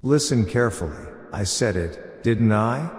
Listen carefully. I said it, didn't I?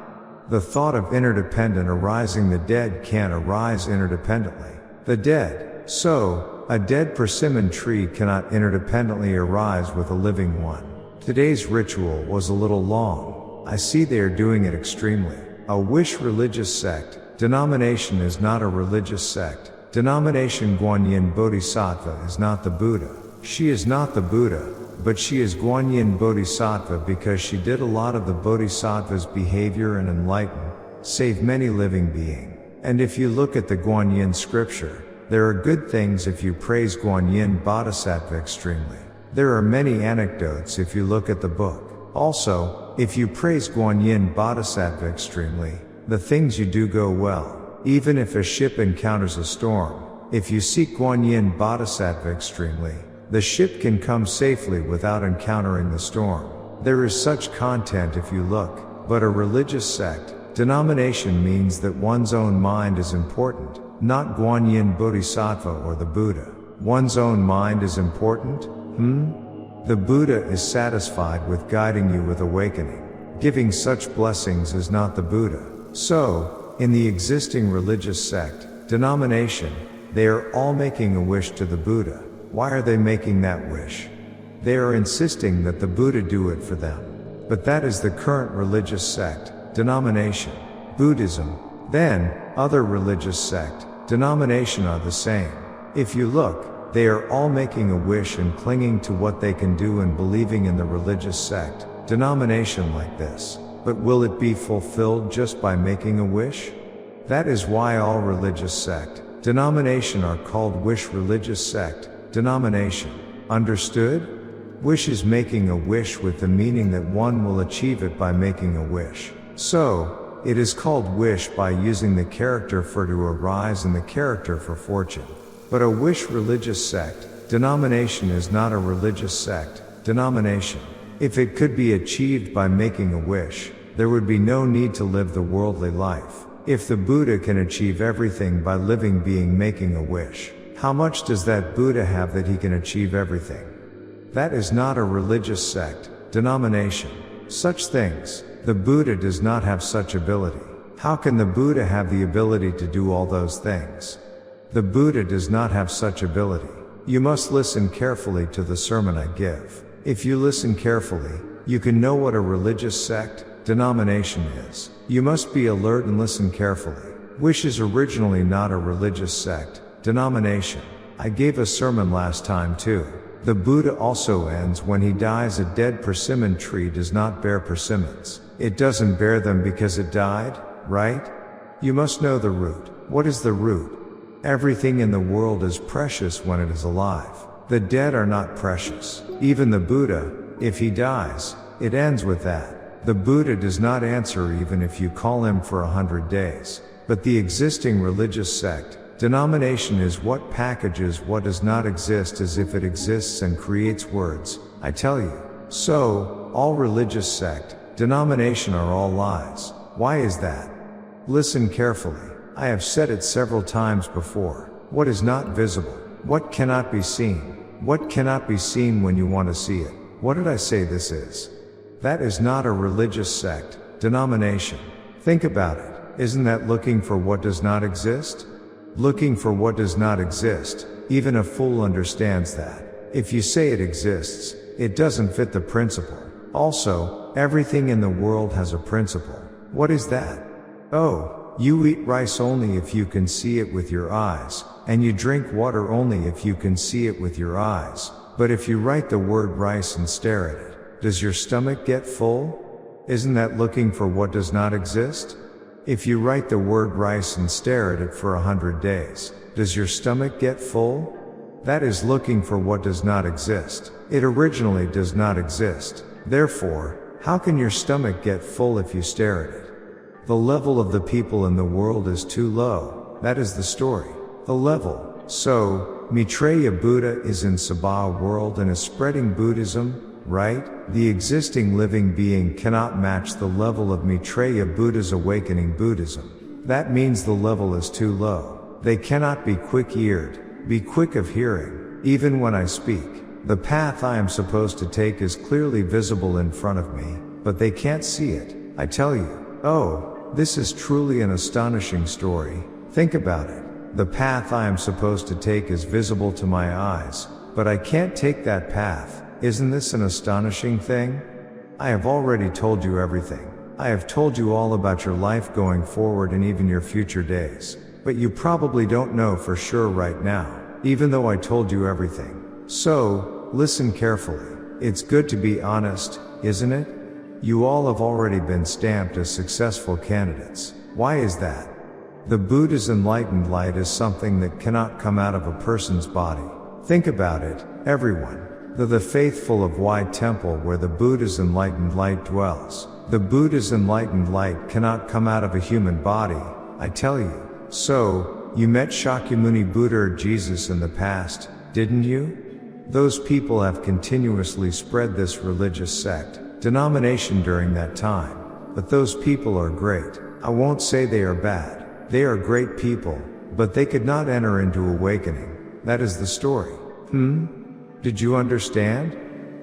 The thought of interdependent arising, the dead can't arise interdependently. The dead. So, a dead persimmon tree cannot interdependently arise with a living one. Today's ritual was a little long. I see they are doing it extremely. A wish religious sect. Denomination is not a religious sect. Denomination Guanyin Bodhisattva is not the Buddha. She is not the Buddha, but she is Guanyin Bodhisattva because she did a lot of the Bodhisattva's behavior and enlighten, save many living being. And if you look at the Guanyin scripture, there are good things if you praise Guanyin Bodhisattva extremely. There are many anecdotes if you look at the book. Also, if you praise Guanyin Bodhisattva extremely, the things you do go well. Even if a ship encounters a storm, if you seek Guanyin Bodhisattva extremely, the ship can come safely without encountering the storm. There is such content if you look, but a religious sect, denomination means that one's own mind is important, not Guanyin Bodhisattva or the Buddha. One's own mind is important? The Buddha is satisfied with guiding you with awakening. Giving such blessings is not the Buddha. So, in the existing religious sect, denomination, they are all making a wish to the Buddha. Why are they making that wish? They are insisting that the Buddha do it for them. But that is the current religious sect, denomination. Buddhism, then, other religious sect, denomination are the same. If you look, they are all making a wish and clinging to what they can do and believing in the religious sect, denomination like this. But will it be fulfilled just by making a wish? That is why all religious sect, denomination are called wish religious sect, denomination. Understood? Wish is making a wish with the meaning that one will achieve it by making a wish. So, it is called wish by using the character for to arise and the character for fortune. But a wish religious sect, denomination is not a religious sect, denomination. If it could be achieved by making a wish, there would be no need to live the worldly life. If the Buddha can achieve everything by living being making a wish, how much does that Buddha have that he can achieve everything? That is not a religious sect, denomination. Such things, the Buddha does not have such ability. How can the Buddha have the ability to do all those things? The Buddha does not have such ability. You must listen carefully to the sermon I give. If you listen carefully, you can know what a religious sect, denomination is. You must be alert and listen carefully. Wish is originally not a religious sect, denomination. I gave a sermon last time too. The Buddha also ends when he dies. A dead persimmon tree does not bear persimmons. It doesn't bear them because it died, right? You must know the root. What is the root? Everything in the world is precious when it is alive. The dead are not precious. Even the Buddha, if he dies, it ends with that. The Buddha does not answer even if you call him for 100 days. But the existing religious sect, denomination is what packages what does not exist as if it exists and creates words, I tell you. So, all religious sect, denomination are all lies. Why is that? Listen carefully. I have said it several times before. What is not visible? What cannot be seen? What cannot be seen when you want to see it? What did I say this is? That is not a religious sect, denomination. Think about it. Isn't that looking for what does not exist? Looking for what does not exist, even a fool understands that. If you say it exists, it doesn't fit the principle. Also, everything in the world has a principle. What is that? Oh, you eat rice only if you can see it with your eyes, and you drink water only if you can see it with your eyes. But if you write the word rice and stare at it, does your stomach get full? Isn't that looking for what does not exist? If you write the word rice and stare at it for 100 days, does your stomach get full? That is looking for what does not exist. It originally does not exist. Therefore, how can your stomach get full if you stare at it? The level of the people in the world is too low. That is the story. The level. So, Maitreya Buddha is in Sabha world and is spreading Buddhism, right? The existing living being cannot match the level of Maitreya Buddha's awakening Buddhism. That means the level is too low. They cannot be quick-eared, be quick of hearing, even when I speak. The path I am supposed to take is clearly visible in front of me, but they can't see it, I tell you. Oh, this is truly an astonishing story. Think about it. The path I am supposed to take is visible to my eyes, but I can't take that path. Isn't this an astonishing thing? I have already told you everything. I have told you all about your life going forward and even your future days. But you probably don't know for sure right now, even though I told you everything. So, listen carefully. It's good to be honest, isn't it? You all have already been stamped as successful candidates. Why is that? The Buddha's enlightened light is something that cannot come out of a person's body. Think about it, everyone. The faithful of White Temple where the Buddha's enlightened light dwells. The Buddha's enlightened light cannot come out of a human body, I tell you. So, you met Shakyamuni Buddha or Jesus in the past, didn't you? Those people have continuously spread this religious sect, denomination during that time. But those people are great. I won't say they are bad. They are great people, but they could not enter into awakening. That is the story. Did you understand?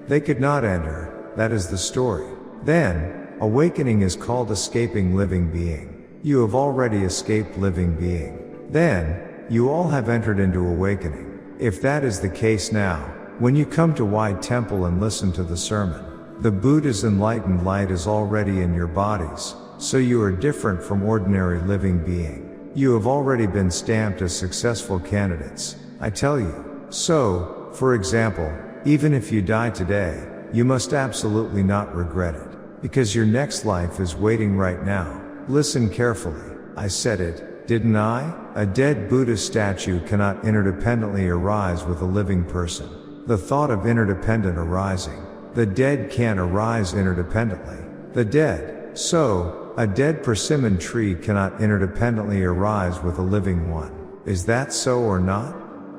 They could not enter. That is the story. Then, awakening is called escaping living being. You have already escaped living being. Then, you all have entered into awakening. If that is the case now, when you come to White Temple and listen to the sermon, the Buddha's enlightened light is already in your bodies, so you are different from ordinary living being. You have already been stamped as successful candidates, I tell you. So, for example, even if you die today, you must absolutely not regret it, because your next life is waiting right now. Listen carefully. I said it, didn't I? A dead Buddha statue cannot interdependently arise with a living person. The thought of interdependent arising. The dead can't arise interdependently. The dead. So, a dead persimmon tree cannot interdependently arise with a living one. Is that so or not?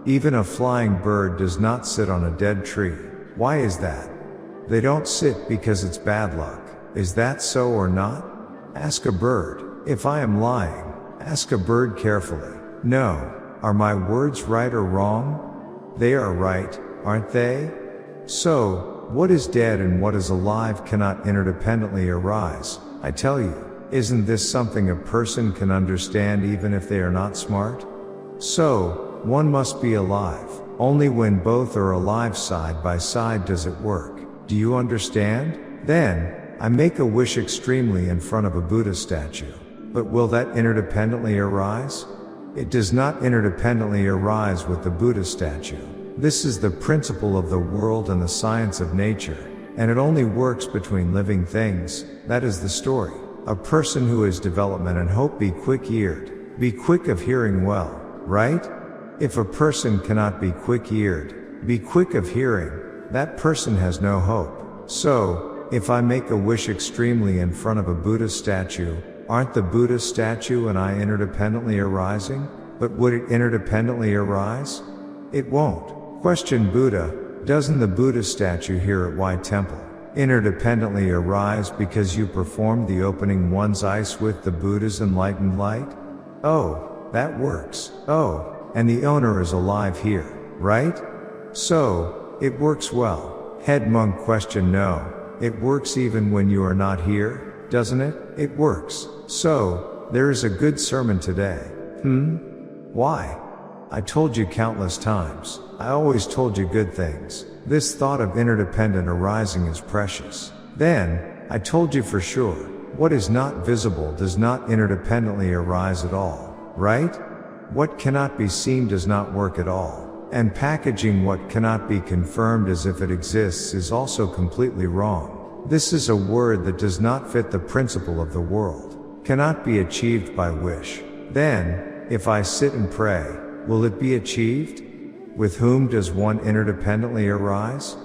Even a flying bird does not sit on a dead tree. Why is that? They don't sit because it's bad luck. Is that so or not? Ask a bird. If I am lying, ask a bird carefully. No. Are my words right or wrong? They are right, aren't they? So, what is dead and what is alive cannot interdependently arise, I tell you. Isn't this something a person can understand even if they are not smart? So, one must be alive. Only when both are alive side by side does it work. Do you understand? Then, I make a wish extremely in front of a Buddha statue. But will that interdependently arise? It does not interdependently arise with the Buddha statue. This is the principle of the world and the science of nature, and it only works between living things. That is the story. A person who has development and hope be quick-eared, be quick of hearing well, right? If a person cannot be quick-eared, be quick of hearing, that person has no hope. So, if I make a wish extremely in front of a Buddha statue, aren't the Buddha statue and I interdependently arising? But would it interdependently arise? It won't. Question Buddha, doesn't the Buddha statue here at White Temple interdependently arise because you performed the opening one's eyes with the Buddha's enlightened light? Oh, that works. Oh, and the owner is alive here, right? So, it works well. Head monk question no, it works even when you are not here, doesn't it? It works. So, there is a good sermon today. Why? I told you countless times. I always told you good things. This thought of interdependent arising is precious. Then, I told you for sure, what is not visible does not interdependently arise at all, right? What cannot be seen does not work at all. And packaging what cannot be confirmed as if it exists is also completely wrong. This is a word that does not fit the principle of the world. Cannot be achieved by wish. Then, if I sit and pray, will it be achieved? With whom does one interdependently arise?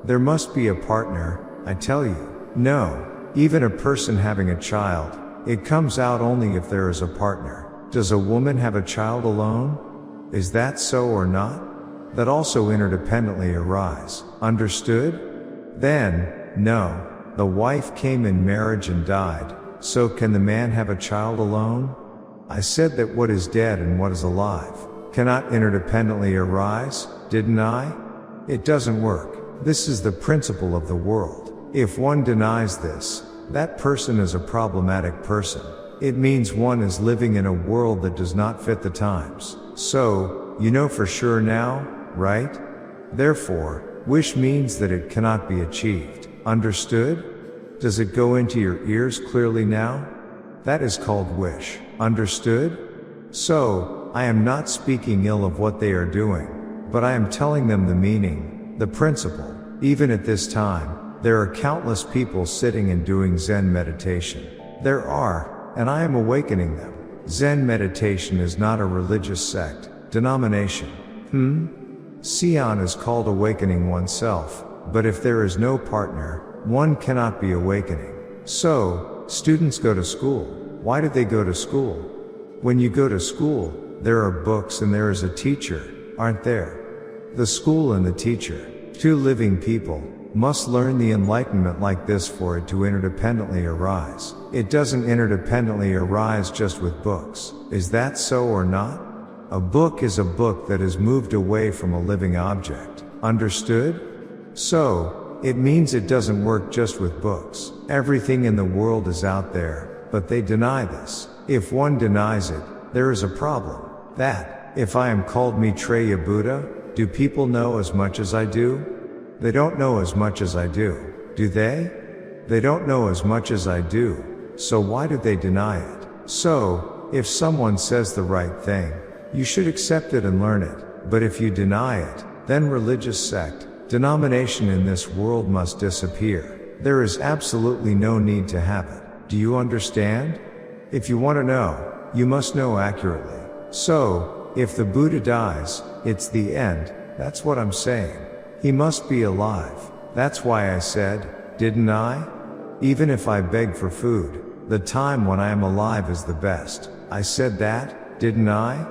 There must be a partner, I tell you. No, even a person having a child, it comes out only if there is a partner. Does a woman have a child alone? Is that so or not? That also interdependently arise. Understood? Then, no, the wife came in marriage and died, so can the man have a child alone? I said that what is dead and what is alive cannot interdependently arise, didn't I? It doesn't work. This is the principle of the world. If one denies this, that person is a problematic person. It means one is living in a world that does not fit the times. So, you know for sure now, right? Therefore, wish means that it cannot be achieved. Understood? Does it go into your ears clearly now? That is called wish. Understood? So, I am not speaking ill of what they are doing, but I am telling them the meaning, the principle. Even at this time, there are countless people sitting and doing Zen meditation. There are, and I am awakening them. Zen meditation is not a religious sect, denomination. Sion is called awakening oneself, but if there is no partner, one cannot be awakening. So, students go to school. Why do they go to school? When you go to school, there are books and there is a teacher, aren't there? The school and the teacher, two living people, must learn the enlightenment like this for it to interdependently arise. It doesn't interdependently arise just with books. Is that so or not? A book is a book that is moved away from a living object. Understood? So, it means it doesn't work just with books. Everything in the world is out there, but they deny this. If one denies it, there is a problem. That, if I am called Maitreya Buddha, do people know as much as I do? They don't know as much as I do. Do they? They don't know as much as I do. So why do they deny it? So, if someone says the right thing, you should accept it and learn it. But if you deny it, then religious sect, denomination in this world must disappear. There is absolutely no need to have it. Do you understand? If you want to know, you must know accurately. So, if the Buddha dies, it's the end. That's what I'm saying. He must be alive. That's why I said, didn't I? Even if I beg for food, the time when I am alive is the best. I said that, didn't I?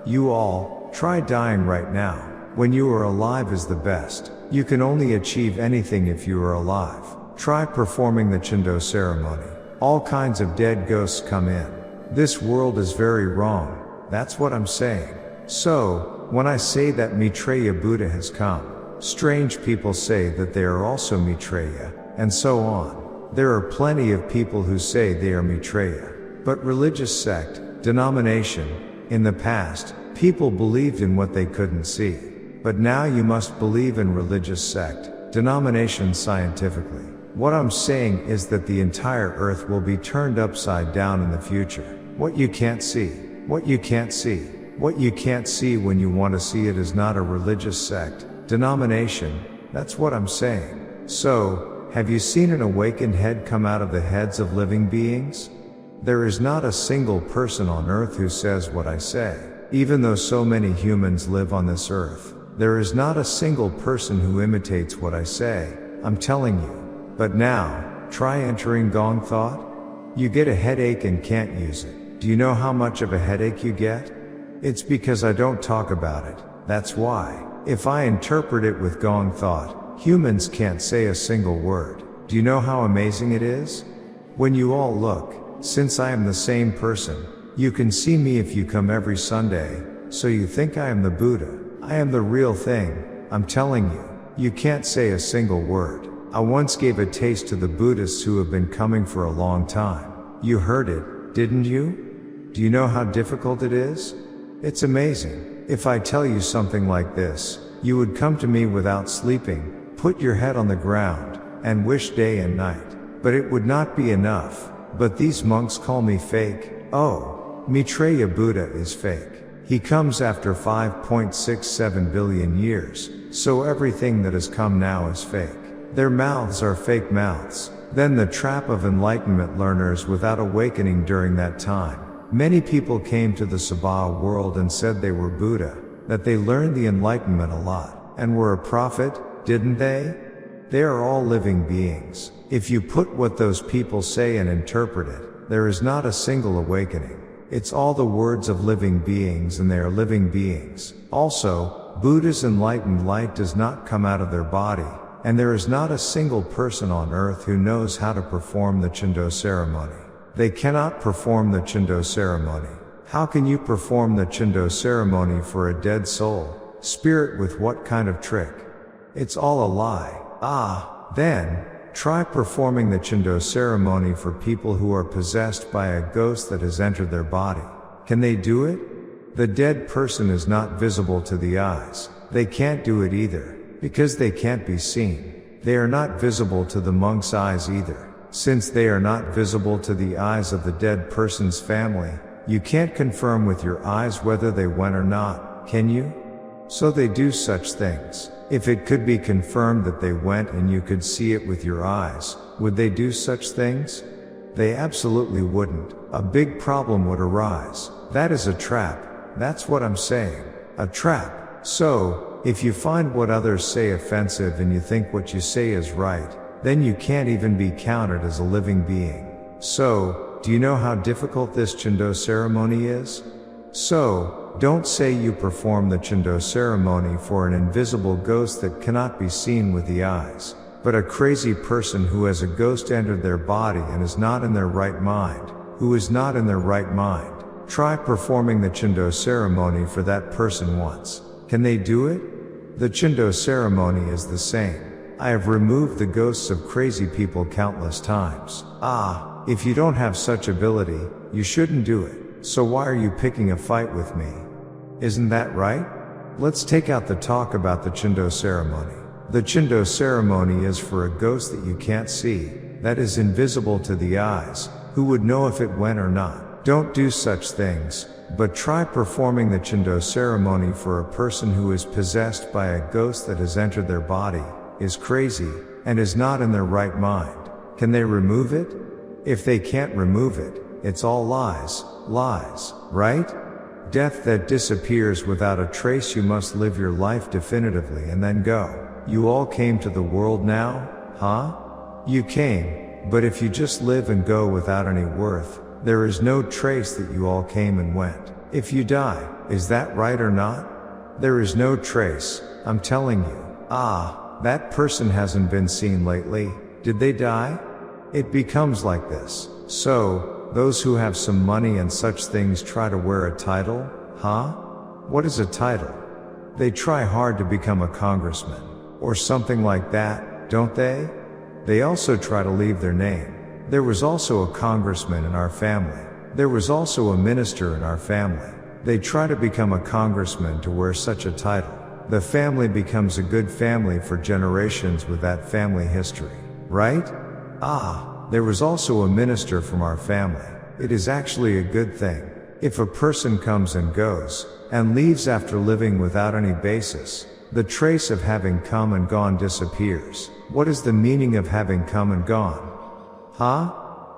You all, try dying right now. When you are alive is the best. You can only achieve anything if you are alive. Try performing the Chindo ceremony. All kinds of dead ghosts come in. This world is very wrong. That's what I'm saying. So, when I say that Maitreya Buddha has come, strange people say that they are also Maitreya, and so on. There are plenty of people who say they are Maitreya. But religious sect, denomination, in the past, people believed in what they couldn't see. But now you must believe in religious sect, denomination scientifically. What I'm saying is that the entire earth will be turned upside down in the future. What you can't see, what you can't see, what you can't see when you want to see it is not a religious sect, denomination, that's what I'm saying. So, have you seen an awakened head come out of the heads of living beings? There is not a single person on earth who says what I say. Even though so many humans live on this earth, there is not a single person who imitates what I say, I'm telling you. But now, try entering gong thought. You get a headache and can't use it. Do you know how much of a headache you get? It's because I don't talk about it, that's why. If I interpret it with gong thought, humans can't say a single word. Do you know how amazing it is? When you all look, since I am the same person, you can see me if you come every Sunday, so you think I am the Buddha. I am the real thing, I'm telling you. You can't say a single word. I once gave a taste to the Buddhists who have been coming for a long time. You heard it, didn't you? Do you know how difficult it is? It's amazing. If I tell you something like this, you would come to me without sleeping, put your head on the ground, and wish day and night. But it would not be enough. But these monks call me fake. Oh, Maitreya Buddha is fake. He comes after 5.67 billion years, so everything that has come now is fake. Their mouths are fake mouths. Then the trap of enlightenment learners without awakening during that time. Many people came to the Sabha world and said they were Buddha, that they learned the enlightenment a lot, and were a prophet, didn't they? They are all living beings. If you put what those people say and interpret it, there is not a single awakening. It's all the words of living beings and they are living beings. Also, Buddha's enlightened light does not come out of their body, and there is not a single person on earth who knows how to perform the Chindo ceremony. They cannot perform the Chindo ceremony. How can you perform the Chindo ceremony for a dead soul? Spirit with what kind of trick? It's all a lie. Then, try performing the Chindo ceremony for people who are possessed by a ghost that has entered their body. Can they do it? The dead person is not visible to the eyes. They can't do it either, because they can't be seen. They are not visible to the monk's eyes either. Since they are not visible to the eyes of the dead person's family, you can't confirm with your eyes whether they went or not, can you? So they do such things. If it could be confirmed that they went and you could see it with your eyes, would they do such things? They absolutely wouldn't. A big problem would arise. That is a trap. That's what I'm saying. A trap. So, if you find what others say offensive and you think what you say is right, then you can't even be counted as a living being. So, do you know how difficult this Chindo ceremony is? So, don't say you perform the Chindo ceremony for an invisible ghost that cannot be seen with the eyes, but a crazy person who has a ghost entered their body and is not in their right mind, who is not in their right mind. Try performing the Chindo ceremony for that person once. Can they do it? The Chindo ceremony is the same. I have removed the ghosts of crazy people countless times. If you don't have such ability, you shouldn't do it. So why are you picking a fight with me? Isn't that right? Let's take out the talk about the Chindo ceremony. The Chindo ceremony is for a ghost that you can't see, that is invisible to the eyes, who would know if it went or not. Don't do such things, but try performing the Chindo ceremony for a person who is possessed by a ghost that has entered their body, is crazy, and is not in their right mind. Can they remove it? If they can't remove it, it's all lies, right? Death that disappears without a trace. You must live your life definitively and then go. You all came to the world now, huh? You came, but if you just live and go without any worth, there is no trace that you all came and went. If you die, is that right or not? There is no trace, I'm telling you. That person hasn't been seen lately. Did they die? It becomes like this. So, those who have some money and such things try to wear a title, huh? What is a title? They try hard to become a congressman, or something like that, don't they? They also try to leave their name. There was also a congressman in our family. There was also a minister in our family. They try to become a congressman to wear such a title. The family becomes a good family for generations with that family history, right? There was also a minister from our family. It is actually a good thing. If a person comes and goes, and leaves after living without any basis, the trace of having come and gone disappears. What is the meaning of having come and gone?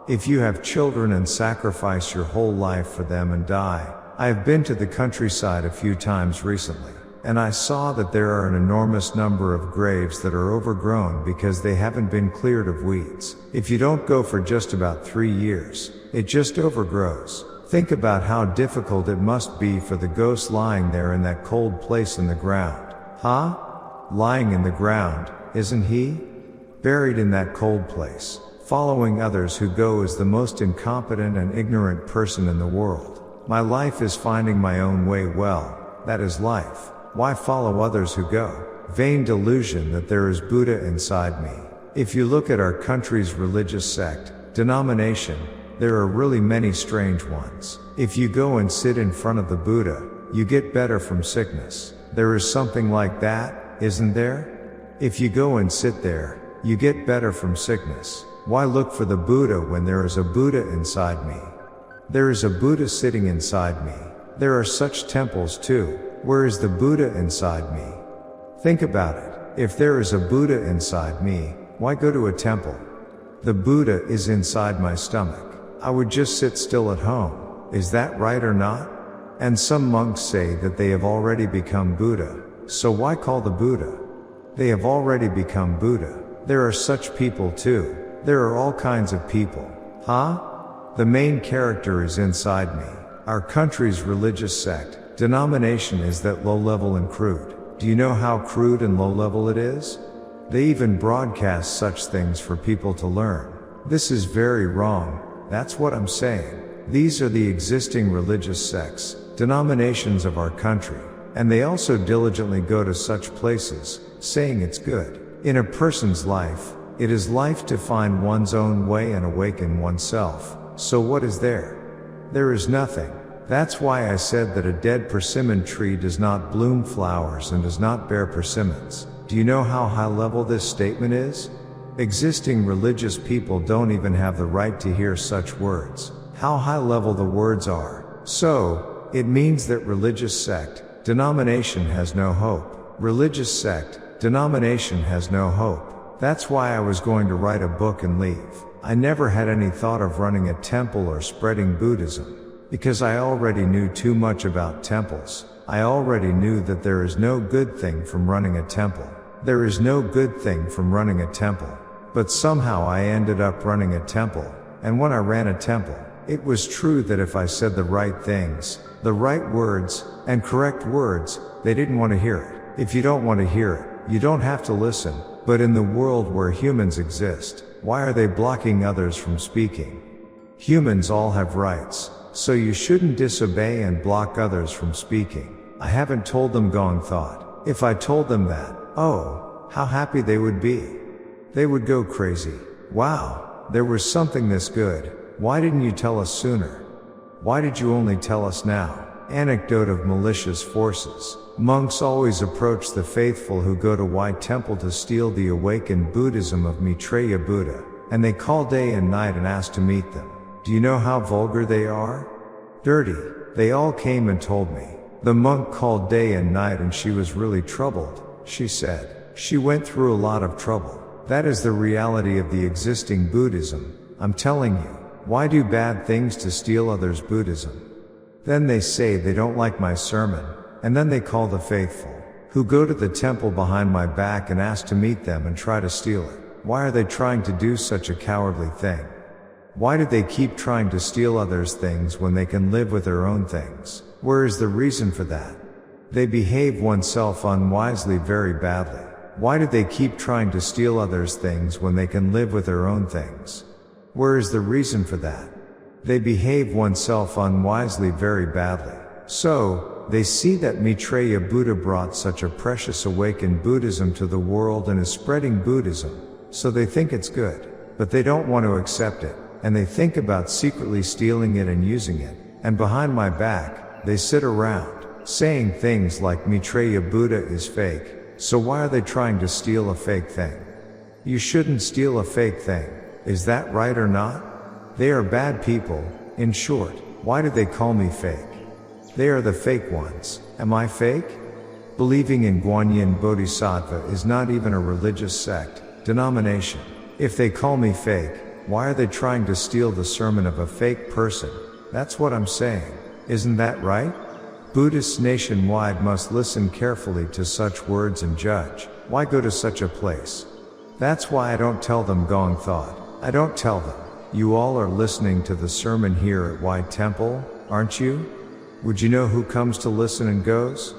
If you have children and sacrifice your whole life for them and die. I have been to the countryside a few times recently, and I saw that there are an enormous number of graves that are overgrown because they haven't been cleared of weeds. If you don't go for just about 3 years, it just overgrows. Think about how difficult it must be for the ghost lying there in that cold place in the ground. Lying in the ground, isn't he? Buried in that cold place. Following others who go is the most incompetent and ignorant person in the world. My life is finding my own way. Well, that is life. Why follow others who go? Vain delusion that there is Buddha inside me. If you look at our country's religious sect, denomination, there are really many strange ones. If you go and sit in front of the Buddha, you get better from sickness. There is something like that, isn't there? If you go and sit there, you get better from sickness. Why look for the Buddha when there is a Buddha inside me? There is a Buddha sitting inside me. There are such temples too. Where is the Buddha inside me? Think about it. If there is a Buddha inside me, why go to a temple? The Buddha is inside my stomach. I would just sit still at home. Is that right or not? And some monks say that they have already become Buddha. So why call the Buddha? They have already become Buddha. There are such people too. There are all kinds of people. The main character is inside me. Our country's religious sect, denomination is that low level and crude. Do you know how crude and low level it is? They even broadcast such things for people to learn. This is very wrong. That's what I'm saying. These are the existing religious sects, denominations of our country. and they also diligently go to such places, saying it's good. In a person's life, it is life to find one's own way and awaken oneself. So what is there? There is nothing. That's why I said that a dead persimmon tree does not bloom flowers and does not bear persimmons. Do you know how high level this statement is? Existing religious people don't even have the right to hear such words. How high level the words are. So, it means that religious sect, denomination has no hope. Religious sect, denomination has no hope. That's why I was going to write a book and leave. I never had any thought of running a temple or spreading Buddhism. Because I already knew too much about temples. I already knew that there is no good thing from running a temple. There is no good thing from running a temple. But somehow I ended up running a temple. And when I ran a temple, it was true that if I said the right things, the right words, and correct words, they didn't want to hear it. If you don't want to hear it, you don't have to listen. But in the world where humans exist, why are they blocking others from speaking? Humans all have rights. So you shouldn't disobey and block others from speaking. I haven't told them Gong thought. If I told them that, oh, how happy they would be. They would go crazy. Wow, there was something this good. Why didn't you tell us sooner? Why did you only tell us now? Anecdote of malicious forces. Monks always approach the faithful who go to White Temple to steal the awakened Buddhism of Maitreya Buddha, and they call day and night and ask to meet them. Do you know how vulgar they are? Dirty. They all came and told me. The monk called day and night and she was really troubled, she said. She went through a lot of trouble. That is the reality of the existing Buddhism, I'm telling you. Why do bad things to steal others' Buddhism? Then they say they don't like my sermon, and then they call the faithful, who go to the temple behind my back and ask to meet them and try to steal it. Why are they trying to do such a cowardly thing? Why do they keep trying to steal others' things when they can live with their own things? Where is the reason for that? They behave oneself unwisely very badly. Why do they keep trying to steal others' things when they can live with their own things? Where is the reason for that? They behave oneself unwisely very badly. So, they see that Maitreya Buddha brought such a precious awakened Buddhism to the world and is spreading Buddhism, so they think it's good. But they don't want to accept it, and they think about secretly stealing it and using it, and behind my back, they sit around, saying things like Maitreya Buddha is fake, so why are they trying to steal a fake thing? You shouldn't steal a fake thing. Is that right or not? They are bad people. In short, why do they call me fake? They are the fake ones. Am I fake? Believing in Guanyin Bodhisattva is not even a religious sect, denomination. If they call me fake, why are they trying to steal the sermon of a fake person? That's what I'm saying. Isn't that right? Buddhists nationwide must listen carefully to such words and judge. Why go to such a place? That's why I don't tell them Gong thought. I don't tell them. You all are listening to the sermon here at White Temple, aren't you? Would you know who comes to listen and goes?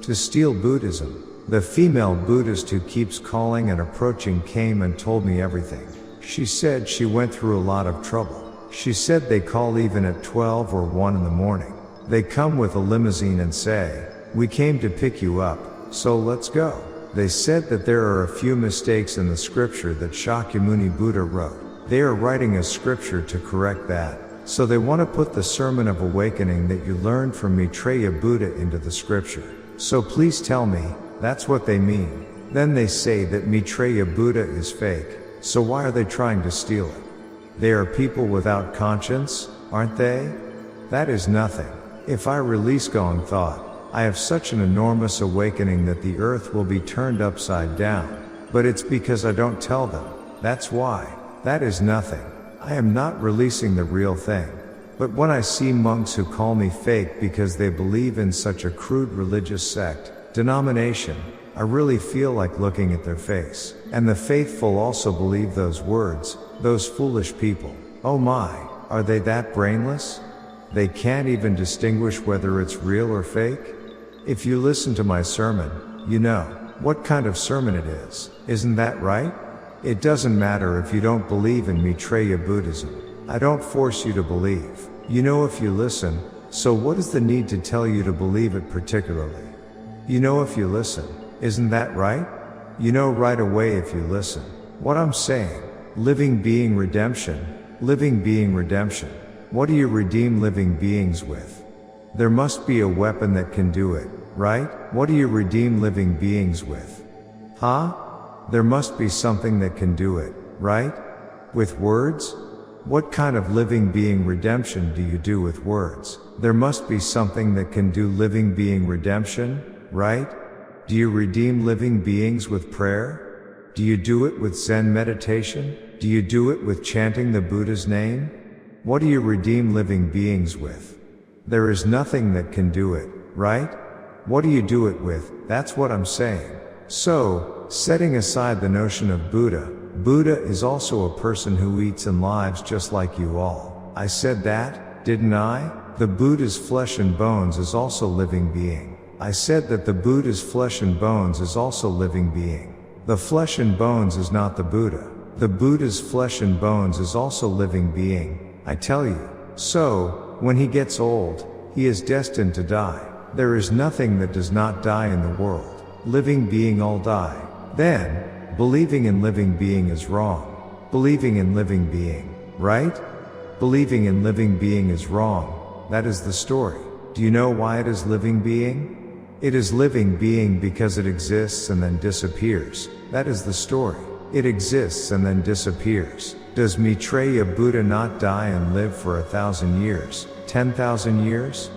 To steal Buddhism. The female Buddhist who keeps calling and approaching came and told me everything. She said she went through a lot of trouble. She said they call even at 12 or 1 in the morning. They come with a limousine and say, "We came to pick you up, so let's go." They said that there are a few mistakes in the scripture that Shakyamuni Buddha wrote. They are writing a scripture to correct that, so they want to put the sermon of awakening that you learned from Maitreya Buddha into the scripture. So please tell me, that's what they mean. Then they say that Maitreya Buddha is fake, so why are they trying to steal it? They are people without conscience, aren't they? That is nothing. If I release Gong thought, I have such an enormous awakening that the earth will be turned upside down. But it's because I don't tell them. That's why. That is nothing. I am not releasing the real thing. But when I see monks who call me fake because they believe in such a crude religious sect, denomination, I really feel like looking at their face. And the faithful also believe those words, those foolish people. Oh my, are they that brainless? They can't even distinguish whether it's real or fake? If you listen to my sermon, you know what kind of sermon it is. Isn't that right? It doesn't matter if you don't believe in Maitreya Buddhism. I don't force you to believe. You know if you listen, so what is the need to tell you to believe it particularly? You know if you listen. Isn't that right? You know right away if you listen. What I'm saying. Living being redemption. Living being redemption. What do you redeem living beings with? There must be a weapon that can do it, right? What do you redeem living beings with? Huh? There must be something that can do it, right? With words? What kind of living being redemption do you do with words? There must be something that can do living being redemption, right? Do you redeem living beings with prayer? Do you do it with Zen meditation? Do you do it with chanting the Buddha's name? What do you redeem living beings with? There is nothing that can do it, right? What do you do it with? That's what I'm saying. So, setting aside the notion of Buddha, Buddha is also a person who eats and lives just like you all. I said that, didn't I? The Buddha's flesh and bones is also living being. I said that the Buddha's flesh and bones is also living being. The flesh and bones is not the Buddha. The Buddha's flesh and bones is also living being, I tell you. So, when he gets old, he is destined to die. There is nothing that does not die in the world. Living being all die. Then, believing in living being is wrong. Believing in living being, right? Believing in living being is wrong. That is the story. Do you know why it is living being? It is living being because it exists and then disappears. That is the story. It exists and then disappears. Does Maitreya Buddha not die and live for 1,000 years, 10,000 years?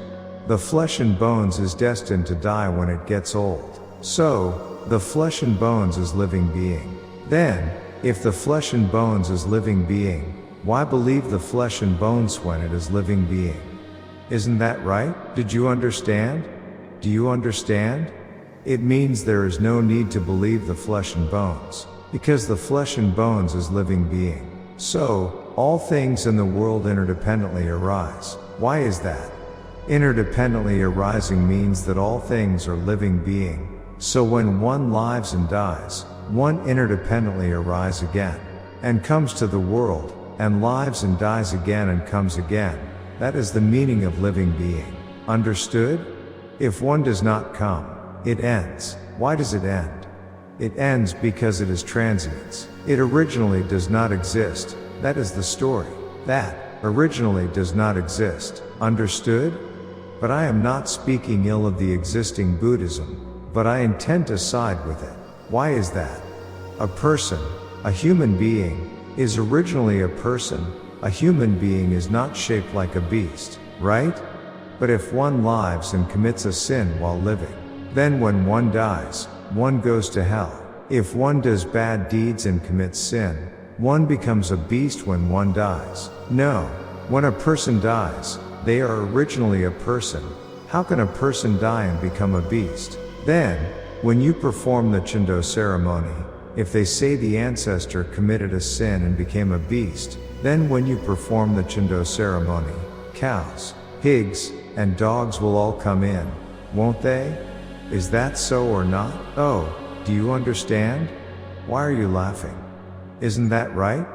The flesh and bones is destined to die when it gets old. So, the flesh and bones is living being. Then, if the flesh and bones is living being, why believe the flesh and bones when it is living being? Isn't that right? Did you understand? Do you understand? It means there is no need to believe the flesh and bones, because the flesh and bones is living being. So, all things in the world interdependently arise. Why is that? Interdependently arising means that all things are living being. So when one lives and dies, one interdependently arise again, and comes to the world, and lives and dies again and comes again. That is the meaning of living being. Understood? If one does not come, it ends. Why does it end? It ends because it is transience. It originally does not exist. That is the story. That originally does not exist. Understood? But I am not speaking ill of the existing Buddhism, but I intend to side with it. Why is that? A person, a human being, is originally a person. A human being is not shaped like a beast, right? But if one lives and commits a sin while living, then when one dies, one goes to hell. If one does bad deeds and commits sin, one becomes a beast when one dies. No, when a person dies, they are originally a person. How can a person die and become a beast? Then, when you perform the Chindo ceremony, if they say the ancestor committed a sin and became a beast, then when you perform the Chindo ceremony, cows, pigs, and dogs will all come in, won't they? Is that so or not? Oh, do you understand? Why are you laughing? Isn't that right?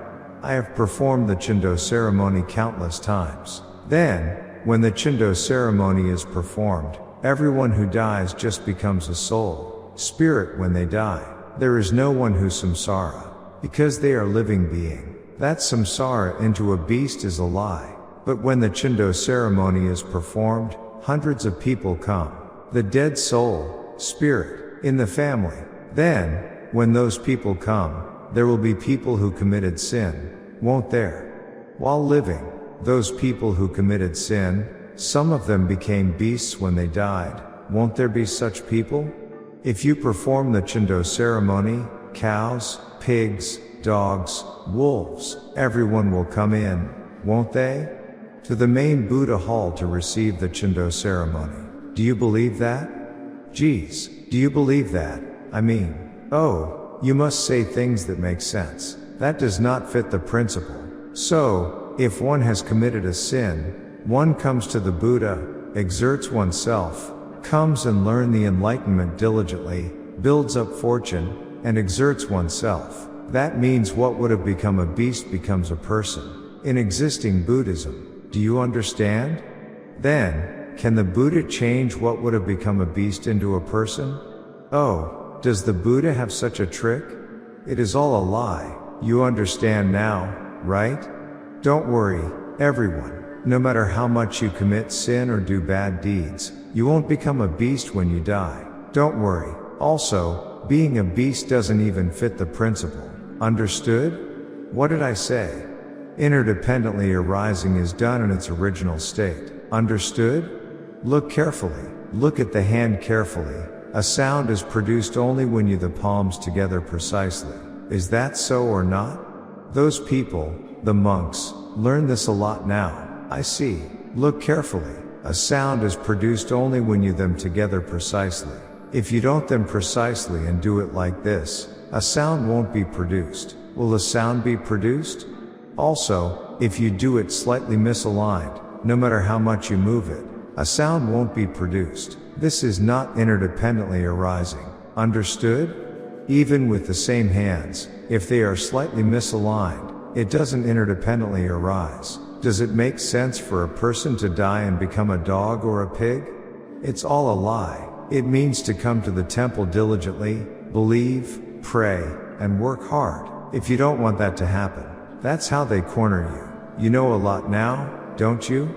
I have performed the Chindo ceremony countless times. Then, when the Chindo ceremony is performed, everyone who dies just becomes a soul, spirit when they die. There is no one who's samsara, because they are living being. That samsara into a beast is a lie. But when the Chindo ceremony is performed, hundreds of people come. The dead soul, spirit, in the family. Then, when those people come, there will be people who committed sin, won't there? While living, those people who committed sin, some of them became beasts when they died. Won't there be such people? If you perform the Chindo ceremony, cows, pigs, dogs, wolves, everyone will come in, won't they? To the main Buddha hall to receive the Chindo ceremony. Do you believe that? Geez, do you believe that? I mean, oh, you must say things that make sense. That does not fit the principle. So, if one has committed a sin, one comes to the Buddha, exerts oneself, comes and learn the enlightenment diligently, builds up fortune, and exerts oneself. That means what would have become a beast becomes a person. In existing Buddhism, do you understand? Then, can the Buddha change what would have become a beast into a person? Oh, does the Buddha have such a trick? It is all a lie. You understand now, right? Don't worry, everyone. No matter how much you commit sin or do bad deeds, you won't become a beast when you die. Don't worry. Also, being a beast doesn't even fit the principle. Understood? What did I say? Interdependently arising is done in its original state. Understood? Look carefully. Look at the hand carefully. A sound is produced only when you the palms together precisely. Is that so or not? Those people, the monks, learn this a lot now. I see. Look carefully. A sound is produced only when you them together precisely. If you don't them precisely and do it like this, a sound won't be produced. Will a sound be produced? Also, if you do it slightly misaligned, no matter how much you move it, a sound won't be produced. This is not interdependently arising. Understood? Even with the same hands, if they are slightly misaligned, it doesn't interdependently arise. Does it make sense for a person to die and become a dog or a pig? It's all a lie. It means to come to the temple diligently, believe, pray, and work hard. If you don't want that to happen, that's how they corner you. You know a lot now, don't you?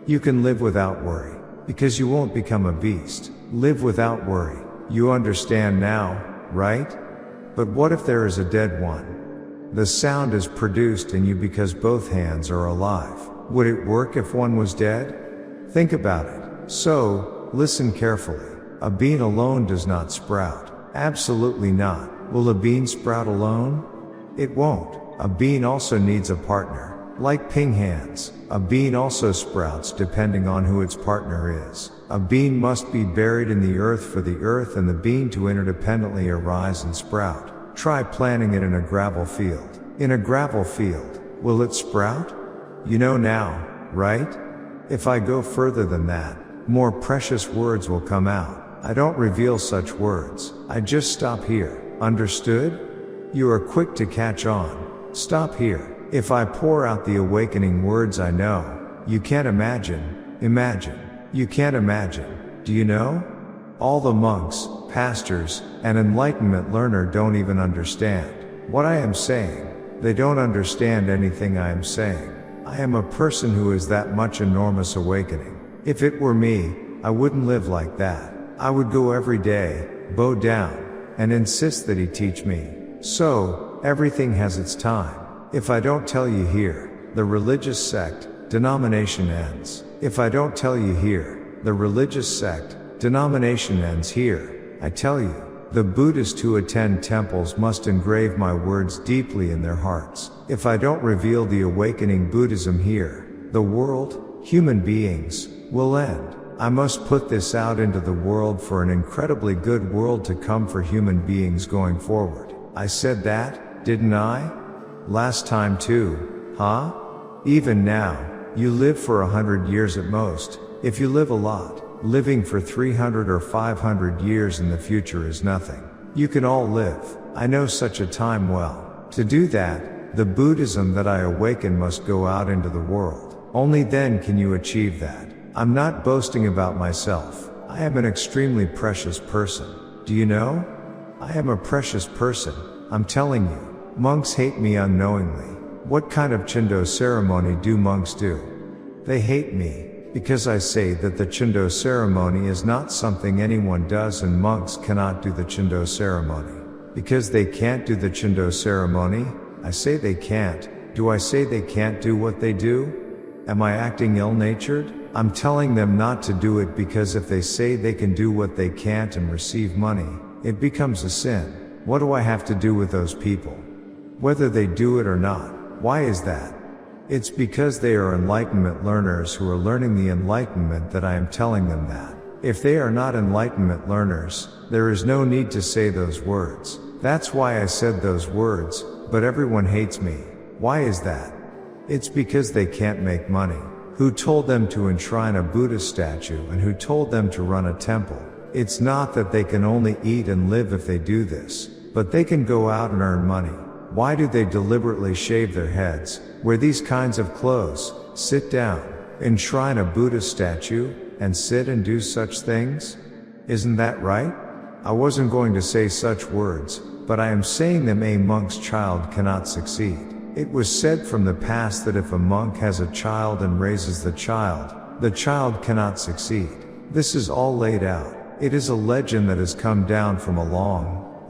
You can live without worry, because you won't become a beast. Live without worry. You understand now, right? But what if there is a dead one? The sound is produced in you because both hands are alive. Would it work if one was dead? Think about it. So, listen carefully. A bean alone does not sprout. Absolutely not. Will a bean sprout alone? It won't. A bean also needs a partner. Like ping hands, a bean also sprouts depending on who its partner is. A bean must be buried in the earth for the earth and the bean to interdependently arise and sprout. Try planting it in a gravel field. In a gravel field, will it sprout? You know now, right? If I go further than that, more precious words will come out. I don't reveal such words. I just stop here. Understood? You are quick to catch on. Stop here. If I pour out the awakening words I know, you can't imagine. Imagine. You can't imagine. Do you know? All the monks, pastors, and enlightenment learner don't even understand what I am saying. They don't understand anything I am saying. I am a person who is that much enormous awakening. If it were me, I wouldn't live like that. I would go every day, bow down, and insist that he teach me. So, everything has its time. If I don't tell you here, the religious sect, denomination ends. If I don't tell you here, the religious sect, denomination ends here. I tell you, the Buddhists who attend temples must engrave my words deeply in their hearts. If I don't reveal the awakening Buddhism here, the world, human beings, will end. I must put this out into the world for an incredibly good world to come for human beings going forward. I said that, didn't I? Last time too, huh? Even now, you live for 100 years at most, if you live a lot. Living for 300 or 500 years in the future is nothing. You can all live. I know such a time well. To do that, the Buddhism that I awaken must go out into the world. Only then can you achieve that. I'm not boasting about myself. I am an extremely precious person. Do you know? I am a precious person. I'm telling you. Monks hate me unknowingly. What kind of Chindo ceremony do monks do? They hate me because I say that the Chindo ceremony is not something anyone does and monks cannot do the Chindo ceremony. Because they can't do the Chindo ceremony, I say they can't. Do I say they can't do what they do? Am I acting ill-natured? I'm telling them not to do it because if they say they can do what they can't and receive money, it becomes a sin. What do I have to do with those people? Whether they do it or not. Why is that? It's because they are enlightenment learners who are learning the enlightenment that I am telling them that. If they are not enlightenment learners, there is no need to say those words. That's why I said those words, but everyone hates me. Why is that? It's because they can't make money. Who told them to enshrine a Buddha statue and who told them to run a temple? It's not that they can only eat and live if they do this, but they can go out and earn money. Why do they deliberately shave their heads, wear these kinds of clothes, sit down, enshrine a Buddha statue? and sit and do such things? Isn't that right? I wasn't going to say such words, but I am saying them. A monk's child cannot succeed. It was said from the past that if a monk has a child and raises the child cannot succeed. This is all laid out. It is a legend that has come down from a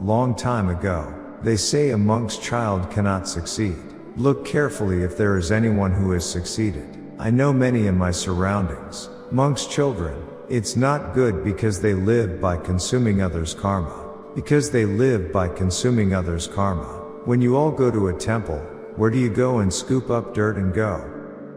long time ago. They say a monk's child cannot succeed. Look carefully if there is anyone who has succeeded. I know many in my surroundings. Monks' children. It's not good because they live by consuming others' karma. Because they live by consuming others' karma. When you all go to a temple, where do you go and scoop up dirt and go?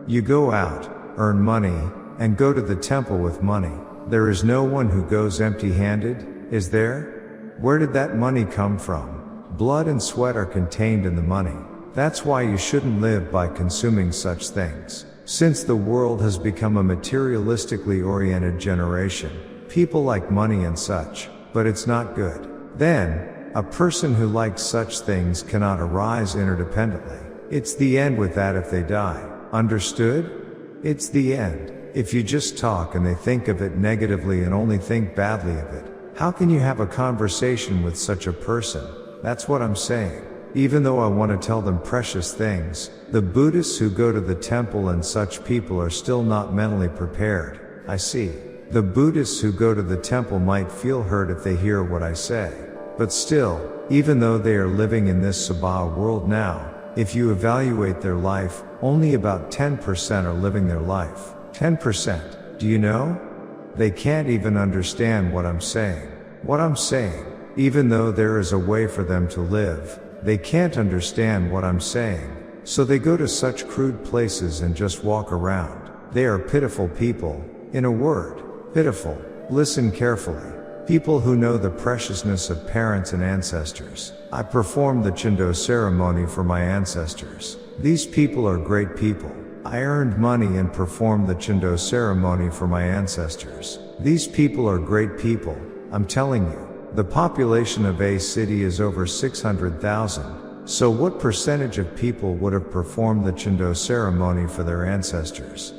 You go out, earn money, and go to the temple with money. There is no one who goes empty-handed, is there? Where did that money come from? Blood and sweat are contained in the money. That's why you shouldn't live by consuming such things. Since the world has become a materialistically oriented generation, people like money and such, but it's not good. Then, a person who likes such things cannot arise interdependently. It's the end with that if they die. Understood? It's the end. If you just talk and they think of it negatively and only think badly of it, how can you have a conversation with such a person? That's what I'm saying. Even though I want to tell them precious things, the Buddhists who go to the temple and such people are still not mentally prepared. I see. The Buddhists who go to the temple might feel hurt if they hear what I say. But still, even though they are living in this Sabha world now, if you evaluate their life, only about 10% are living their life. 10%. Do you know? They can't even understand what I'm saying. What I'm saying. Even though there is a way for them to live, they can't understand what I'm saying. So they go to such crude places and just walk around. They are pitiful people. In a word, pitiful. Listen carefully. People who know the preciousness of parents and ancestors. I performed the Chindo ceremony for my ancestors. These people are great people. I earned money and performed the Chindo ceremony for my ancestors. These people are great people. I'm telling you. The population of a city is over 600,000. So what percentage of people would have performed the Chindo ceremony for their ancestors?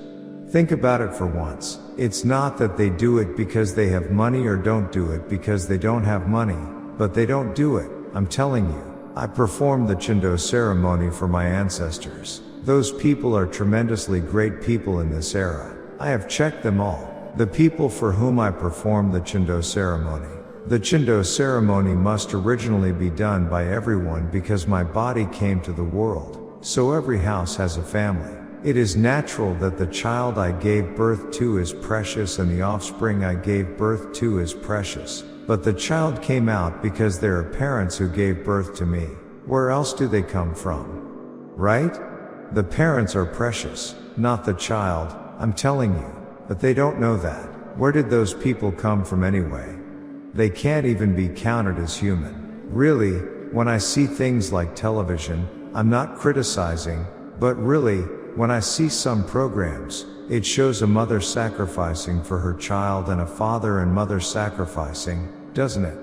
Think about it for once. It's not that they do it because they have money or don't do it because they don't have money, but they don't do it. I'm telling you. I performed the Chindo ceremony for my ancestors. Those people are tremendously great people in this era. I have checked them all. The people for whom I performed the Chindo ceremony. The Chindo ceremony must originally be done by everyone because my body came to the world, so every house has a family. It is natural that the child I gave birth to is precious and the offspring I gave birth to is precious, but the child came out because there are parents who gave birth to me. Where else do they come from? Right? The parents are precious, not the child, I'm telling you, but they don't know that. Where did those people come from anyway? They can't even be counted as human. Really, when I see things like television, I'm not criticizing, but really, when I see some programs, it shows a mother sacrificing for her child and a father and mother sacrificing, doesn't it?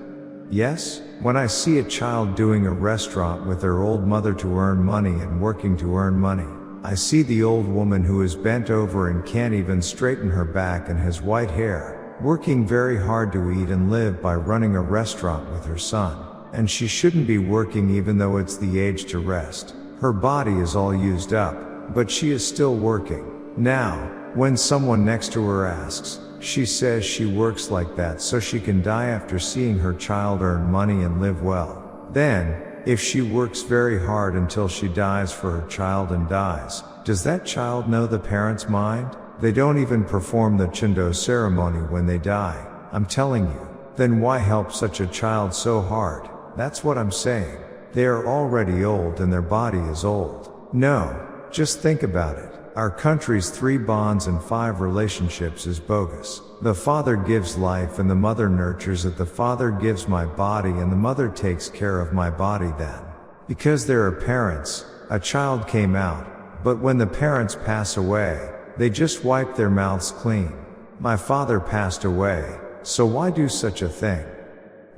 Yes? When I see a child doing a restaurant with their old mother to earn money and working to earn money, I see the old woman who is bent over and can't even straighten her back and has white hair, working very hard to eat and live by running a restaurant with her son. And she shouldn't be working even though it's the age to rest. Her body is all used up, but she is still working. Now, when someone next to her asks, she says she works like that so she can die after seeing her child earn money and live well. Then, if she works very hard until she dies for her child and dies, does that child know the parent's mind? They don't even perform the Chindo ceremony when they die. I'm telling you. Then why help such a child so hard? That's what I'm saying. They are already old and their body is old. No, just think about it. Our country's 3 bonds and 5 relationships is bogus. The father gives life and the mother nurtures it. The father gives my body and the mother takes care of my body then. Because there are parents, a child came out, but when the parents pass away, they just wipe their mouths clean. My father passed away, so why do such a thing?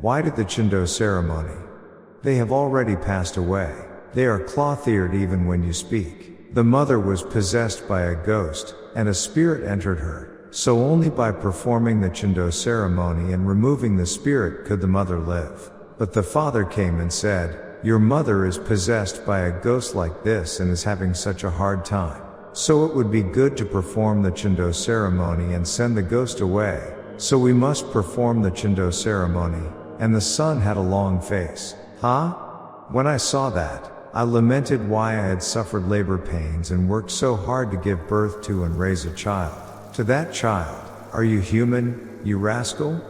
Why did the Chindo ceremony? They have already passed away. They are cloth-eared even when you speak. The mother was possessed by a ghost, and a spirit entered her. so only by performing the Chindo ceremony and removing the spirit could the mother live. But the father came and said, "Your mother is possessed by a ghost like this and is having such a hard time. So it would be good to perform the Chindo ceremony and send the ghost away. So we must perform the Chindo ceremony." And the son had a long face. When I saw that, I lamented why I had suffered labor pains and worked so hard to give birth to and raise a child. To that child, "Are you human, you rascal?"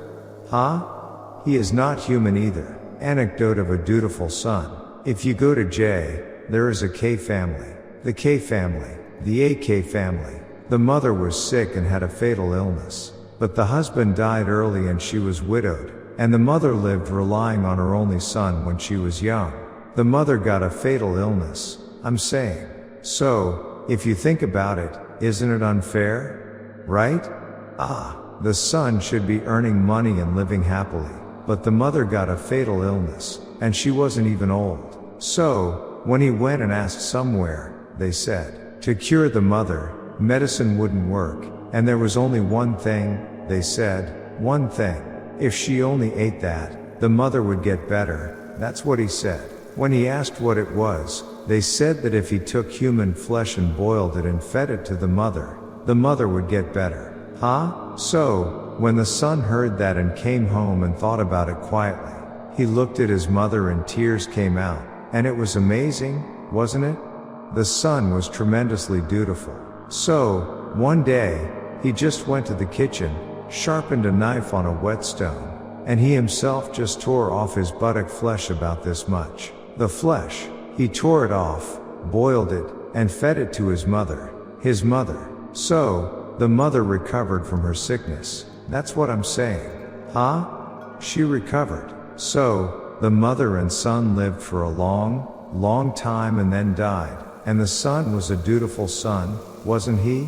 He is not human either. Anecdote of a dutiful son. If you go to J, there is a K family. The K family. The AK family. The mother was sick and had a fatal illness. But the husband died early and she was widowed, and the mother lived relying on her only son when she was young. The mother got a fatal illness. I'm saying. So, if you think about it, isn't it unfair? Right? The son should be earning money and living happily. But the mother got a fatal illness, and she wasn't even old. So, when he went and asked somewhere, they said, to cure the mother, medicine wouldn't work, and there was only one thing, they said, one thing. If she only ate that, the mother would get better. That's what he said. When he asked what it was, they said that if he took human flesh and boiled it and fed it to the mother would get better. So, when the son heard that and came home and thought about it quietly, he looked at his mother and tears came out, and it was amazing, wasn't it? The son was tremendously dutiful. So, one day, he just went to the kitchen, sharpened a knife on a whetstone, and he himself just tore off his buttock flesh about this much. The flesh, he tore it off, boiled it, and fed it to his mother. So, the mother recovered from her sickness. That's what I'm saying. She recovered. So, the mother and son lived for a long, long time and then died. And the son was a dutiful son, wasn't he?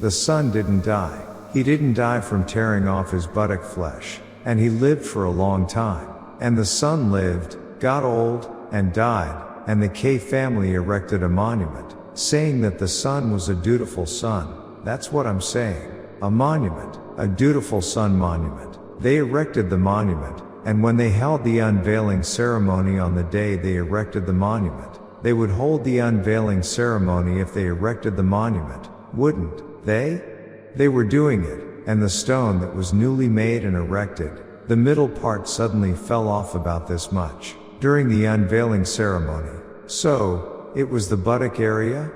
The son didn't die. He didn't die from tearing off his buttock flesh. And he lived for a long time. And the son lived, got old, and died. And the K family erected a monument, saying that the son was a dutiful son. That's what I'm saying. A monument. A dutiful son monument. They erected the monument, and when they held the unveiling ceremony on the day they erected the monument, they would hold the unveiling ceremony if they erected the monument, wouldn't they? They were doing it, and the stone that was newly made and erected, the middle part suddenly fell off about this much, during the unveiling ceremony. So, it was the buttock area,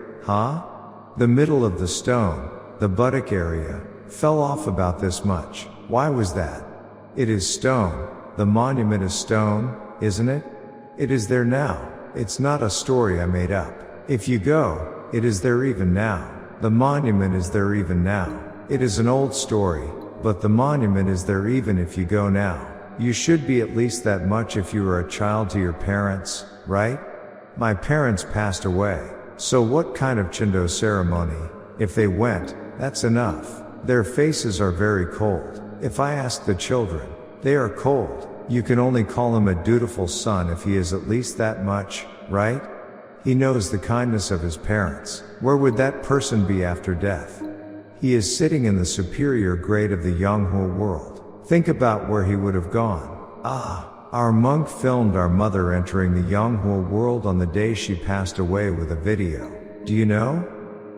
The middle of the stone, the buttock area, fell off about this much. Why was that? It is stone. The monument is stone, isn't it? It is there now. It's not a story I made up. If you go, it is there even now. The monument is there even now. It is an old story, but the monument is there even if you go now. You should be at least that much if you are a child to your parents, right? My parents passed away. So what kind of Chindo ceremony? If they went, that's enough. Their faces are very cold. If I ask the children, they are cold. You can only call him a dutiful son if he is at least that much, right? He knows the kindness of his parents. Where would that person be after death? He is sitting in the superior grade of the Yonghwa world. Think about where he would have gone. Our monk filmed our mother entering the Yonghwa world on the day she passed away with a video. Do you know?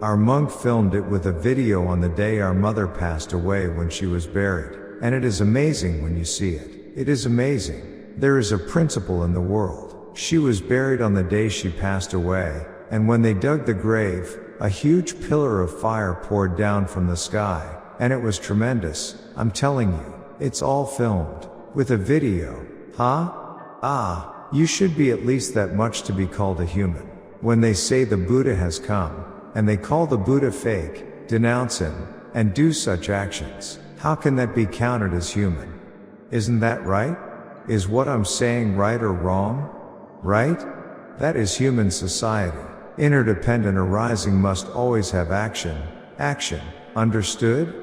Our monk filmed it with a video on the day our mother passed away when she was buried. And it is amazing when you see it. It is amazing. There is a principle in the world. She was buried on the day she passed away, and when they dug the grave, a huge pillar of fire poured down from the sky, and it was tremendous. I'm telling you, it's all filmed. With a video. You should be at least that much to be called a human. When they say the Buddha has come, and they call the Buddha fake, denounce him, and do such actions, how can that be counted as human? Isn't that right? Is what I'm saying right or wrong? Right? That is human society. Interdependent arising must always have action. Action. Understood?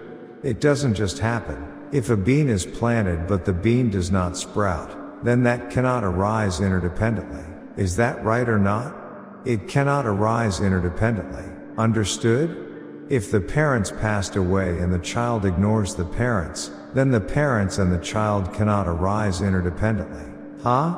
It doesn't just happen. If a bean is planted but the bean does not sprout, then that cannot arise interdependently. Is that right or not? It cannot arise interdependently. Understood? If the parents passed away and the child ignores the parents, then the parents and the child cannot arise interdependently. Huh?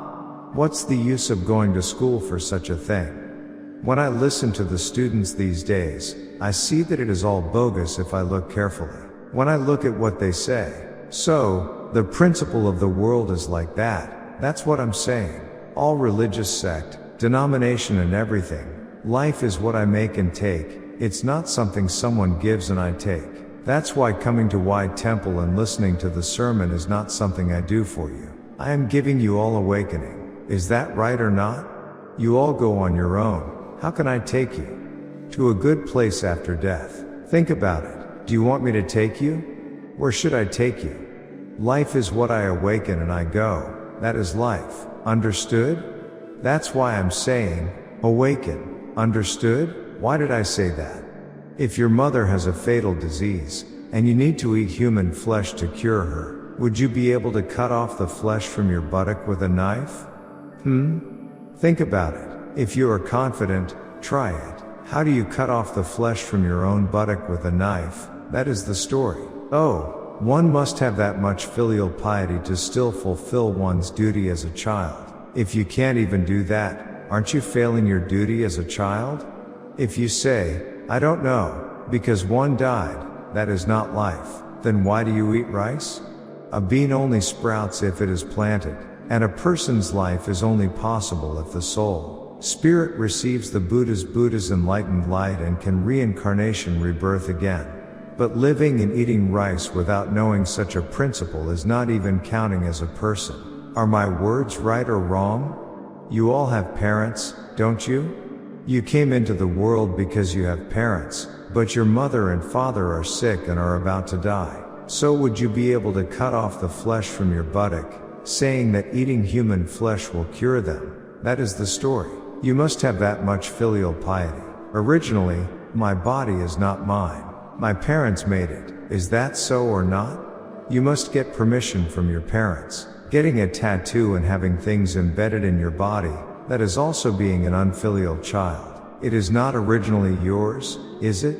What's the use of going to school for such a thing? When I listen to the students these days, I see that it is all bogus if I look carefully. When I look at what they say. So, the principle of the world is like that, that's what I'm saying. All religious sect, denomination and everything. Life is what I make and take, it's not something someone gives and I take. That's why coming to White Temple and listening to the sermon is not something I do for you. I am giving you all awakening. Is that right or not? You all go on your own. How can I take you? To a good place after death. Think about it. Do you want me to take you? Where should I take you? Life is what I awaken and I go. That is life. Understood? That's why I'm saying, awaken. Understood? Why did I say that? If your mother has a fatal disease, and you need to eat human flesh to cure her, would you be able to cut off the flesh from your buttock with a knife? Think about it. If you are confident, try it. How do you cut off the flesh from your own buttock with a knife? That is the story. Oh, one must have that much filial piety to still fulfill one's duty as a child. If you can't even do that, aren't you failing your duty as a child? If you say, I don't know, because one died, that is not life, then why do you eat rice? A bean only sprouts if it is planted, and a person's life is only possible if the soul, spirit receives the Buddha's enlightened light and can reincarnation rebirth again. But living and eating rice without knowing such a principle is not even counting as a person. Are my words right or wrong? You all have parents, don't you? You came into the world because you have parents, but your mother and father are sick and are about to die. So would you be able to cut off the flesh from your buttock, saying that eating human flesh will cure them? That is the story. You must have that much filial piety. Originally, my body is not mine. My parents made it. Is that so or not? You must get permission from your parents. Getting a tattoo and having things embedded in your body, that is also being an unfilial child. It is not originally yours, is it?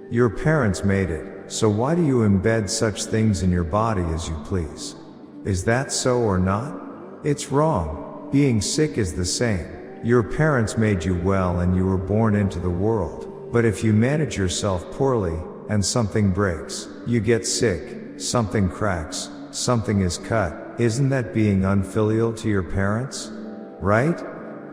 Your parents made it, so why do you embed such things in your body as you please? Is that so or not? It's wrong. Being sick is the same. Your parents made you well and you were born into the world. But if you manage yourself poorly, and something breaks, you get sick, something cracks, something is cut, isn't that being unfilial to your parents? Right?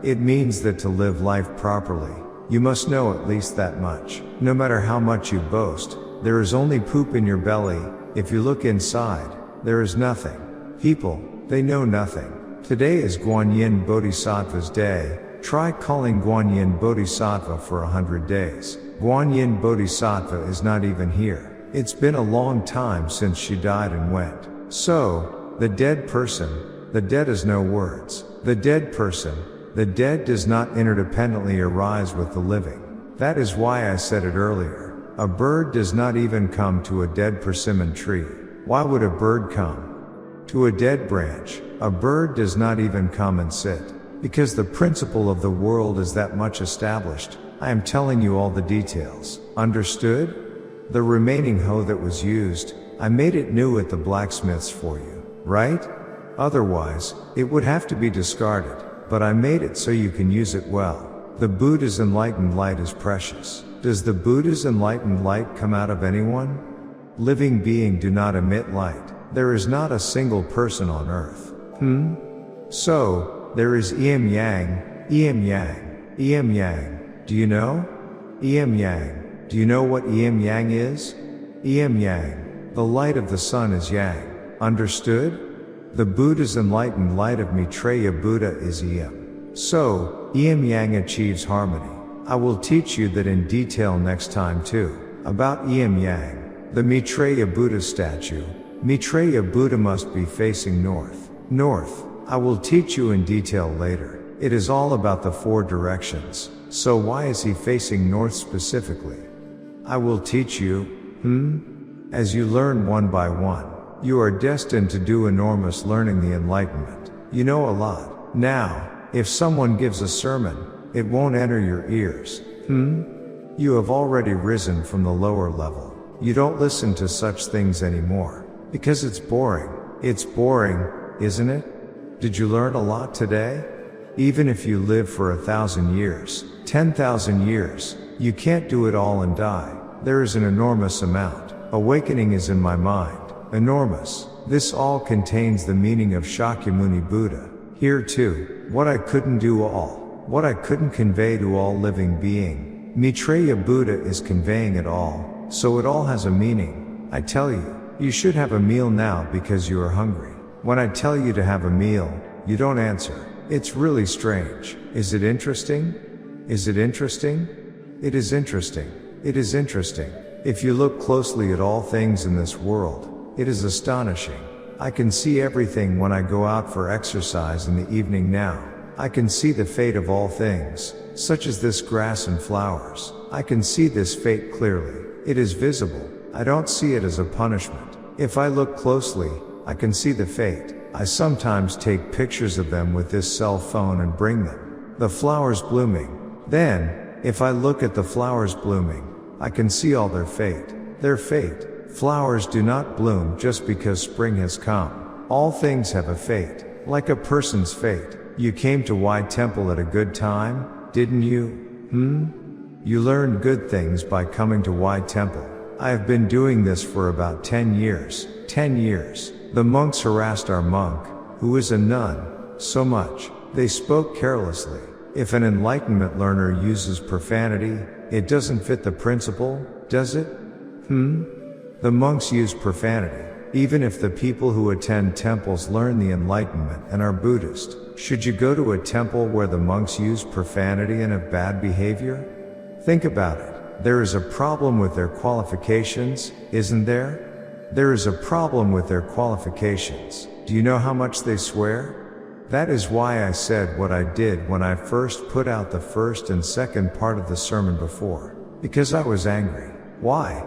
It means that to live life properly, you must know at least that much. No matter how much you boast, there is only poop in your belly. If you look inside, there is nothing. People, they know nothing. Today is Guanyin Bodhisattva's day. Try calling Guanyin Bodhisattva for 100 days. Guanyin Bodhisattva is not even here. It's been a long time since she died and went. So, the dead person, the dead is no words. The dead person, the dead does not interdependently arise with the living. That is why I said it earlier. A bird does not even come to a dead persimmon tree. Why would a bird come to a dead branch? A bird does not even come and sit. Because the principle of the world is that much established. I am telling you all the details. Understood? The remaining hoe that was used, I made it new at the blacksmith's for you. Right? Otherwise, it would have to be discarded. But I made it so you can use it well. The Buddha's enlightened light is precious. Does the Buddha's enlightened light come out of anyone? Living being do not emit light. There is not a single person on earth. So, there is Yin Yang, Yin Yang, Yin Yang. Do you know? Yin Yang. Do you know what Yin Yang is? Yin Yang. The light of the sun is Yang. Understood? The Buddha's enlightened light of Maitreya Buddha is Yin. So, Yin Yang achieves harmony. I will teach you that in detail next time too. About Yin Yang. The Maitreya Buddha statue. Maitreya Buddha must be facing north. North. I will teach you in detail later. It is all about the four directions. So why is he facing north specifically? I will teach you, As you learn one by one, you are destined to do enormous learning the enlightenment. You know a lot. Now, if someone gives a sermon, it won't enter your ears. You have already risen from the lower level. You don't listen to such things anymore. Because it's boring. It's boring, isn't it? Did you learn a lot today? Even if you live for 1,000 years, 10,000 years, you can't do it all and die. There is an enormous amount. Awakening is in my mind. Enormous. This all contains the meaning of Shakyamuni Buddha. Here too, what I couldn't do all, what I couldn't convey to all living being, Maitreya Buddha is conveying it all, so it all has a meaning. I tell you, you should have a meal now because you are hungry. When I tell you to have a meal, you don't answer. It's really strange. Is it interesting? Is it interesting? It is interesting. It is interesting. If you look closely at all things in this world, it is astonishing. I can see everything when I go out for exercise in the evening now. I can see the fate of all things, such as this grass and flowers. I can see this fate clearly. It is visible. I don't see it as a punishment. If I look closely, I can see the fate. I sometimes take pictures of them with this cell phone and bring them. The flowers blooming. Then, if I look at the flowers blooming, I can see all their fate. Their fate. Flowers do not bloom just because spring has come. All things have a fate. Like a person's fate. You came to Y Temple at a good time, didn't you? You learned good things by coming to Y Temple. I have been doing this for about 10 years. 10 years. The monks harassed our monk, who is a nun, so much. They spoke carelessly. If an enlightenment learner uses profanity, it doesn't fit the principle, does it? The monks use profanity. Even if the people who attend temples learn the enlightenment and are Buddhist, should you go to a temple where the monks use profanity and have bad behavior? Think about it. There is a problem with their qualifications, isn't there? There is a problem with their qualifications. Do you know how much they swear? That is why I said what I did when I first put out the first and second part of the sermon before. Because I was angry. Why?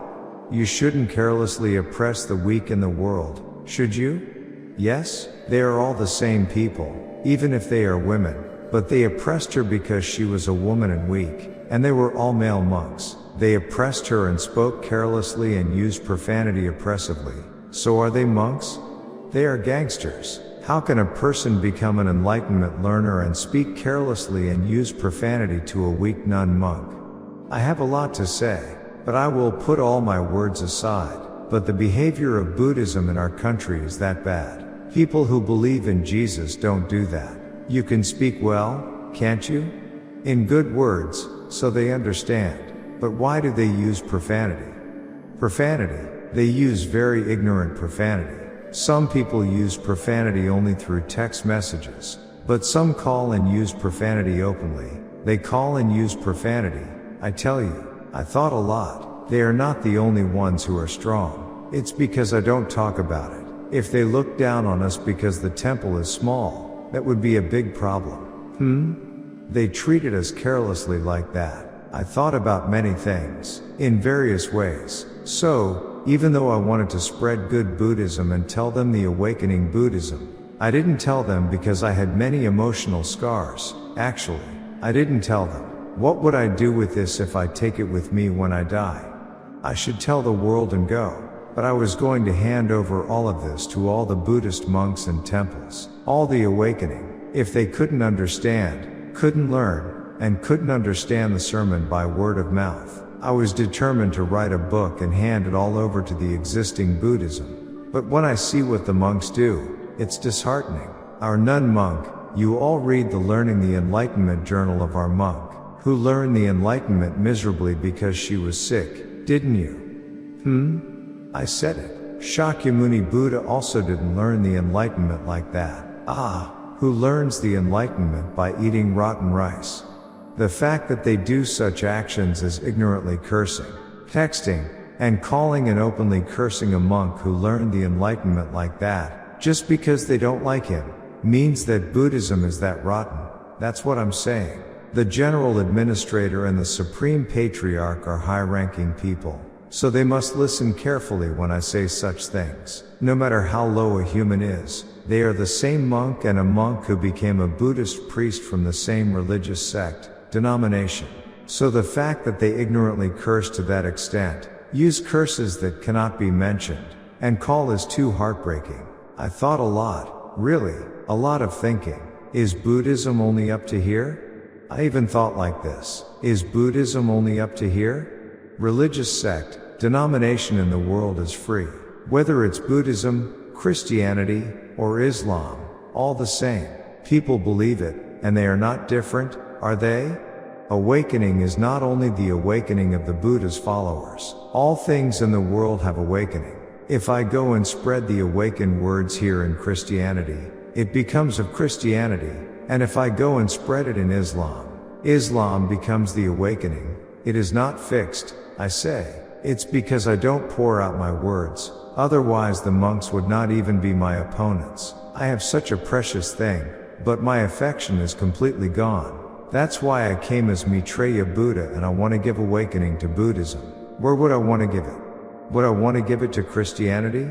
You shouldn't carelessly oppress the weak in the world, should you? Yes, they are all the same people, even if they are women, but they oppressed her because she was a woman and weak, and they were all male monks. They oppressed her and spoke carelessly and used profanity oppressively. So are they monks? They are gangsters. How can a person become an enlightenment learner and speak carelessly and use profanity to a weak nun monk? I have a lot to say, but I will put all my words aside. But the behavior of Buddhism in our country is that bad. People who believe in Jesus don't do that. You can speak well, can't you? In good words, so they understand. But why do they use profanity? Profanity. They use very ignorant profanity. Some people use profanity only through text messages. But some call and use profanity openly. They call and use profanity. I tell you, I thought a lot. They are not the only ones who are strong. It's because I don't talk about it. If they look down on us because the temple is small, that would be a big problem. They treated us carelessly like that. I thought about many things, in various ways. So, even though I wanted to spread good Buddhism and tell them the awakening Buddhism, I didn't tell them because I had many emotional scars. Actually, I didn't tell them. What would I do with this if I take it with me when I die? I should tell the world and go. But I was going to hand over all of this to all the Buddhist monks and temples, all the awakening. If they couldn't understand, couldn't learn, and couldn't understand the sermon by word of mouth, I was determined to write a book and hand it all over to the existing Buddhism. But when I see what the monks do, it's disheartening. Our nun monk, you all read the Learning the Enlightenment journal of our monk, who learned the Enlightenment miserably because she was sick, didn't you? I said it. Shakyamuni Buddha also didn't learn the Enlightenment like that. Who learns the Enlightenment by eating rotten rice? The fact that they do such actions as ignorantly cursing, texting, and calling and openly cursing a monk who learned the Enlightenment like that, just because they don't like him, means that Buddhism is that rotten. That's what I'm saying. The General Administrator and the Supreme Patriarch are high-ranking people, so they must listen carefully when I say such things. No matter how low a human is, they are the same monk and a monk who became a Buddhist priest from the same religious sect, denomination. So the fact that they ignorantly curse to that extent, use curses that cannot be mentioned, and call is too heartbreaking. I thought a lot, really, a lot of thinking. Is Buddhism only up to here? I even thought like this. Is Buddhism only up to here? Religious sect, denomination in the world is free. Whether it's Buddhism, Christianity, or Islam, all the same. People believe it, and they are not different, are they? Awakening is not only the awakening of the Buddha's followers. All things in the world have awakening. If I go and spread the awakened words here in Christianity, it becomes of Christianity, and if I go and spread it in Islam, Islam becomes the awakening. It is not fixed, I say. It's because I don't pour out my words, otherwise the monks would not even be my opponents. I have such a precious thing, but my affection is completely gone. That's why I came as Maitreya Buddha, and I want to give awakening to Buddhism. Where would I want to give it? Would I want to give it to Christianity?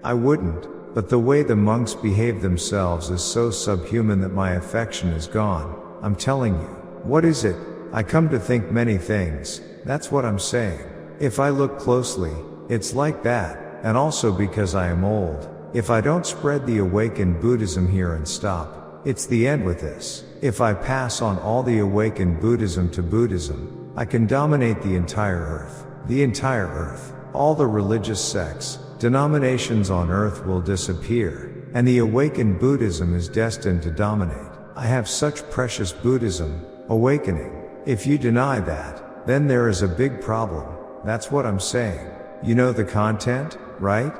I wouldn't, but the way the monks behave themselves is so subhuman that my affection is gone. I'm telling you. What is it? I come to think many things, that's what I'm saying. If I look closely, it's like that, and also because I am old. If I don't spread the awakened Buddhism here and stop, it's the end with this. If I pass on all the awakened Buddhism to Buddhism, I can dominate the entire earth. The entire earth. All the religious sects, denominations on earth will disappear, and the awakened Buddhism is destined to dominate. I have such precious Buddhism, awakening. If you deny that, then there is a big problem. That's what I'm saying. You know the content, right?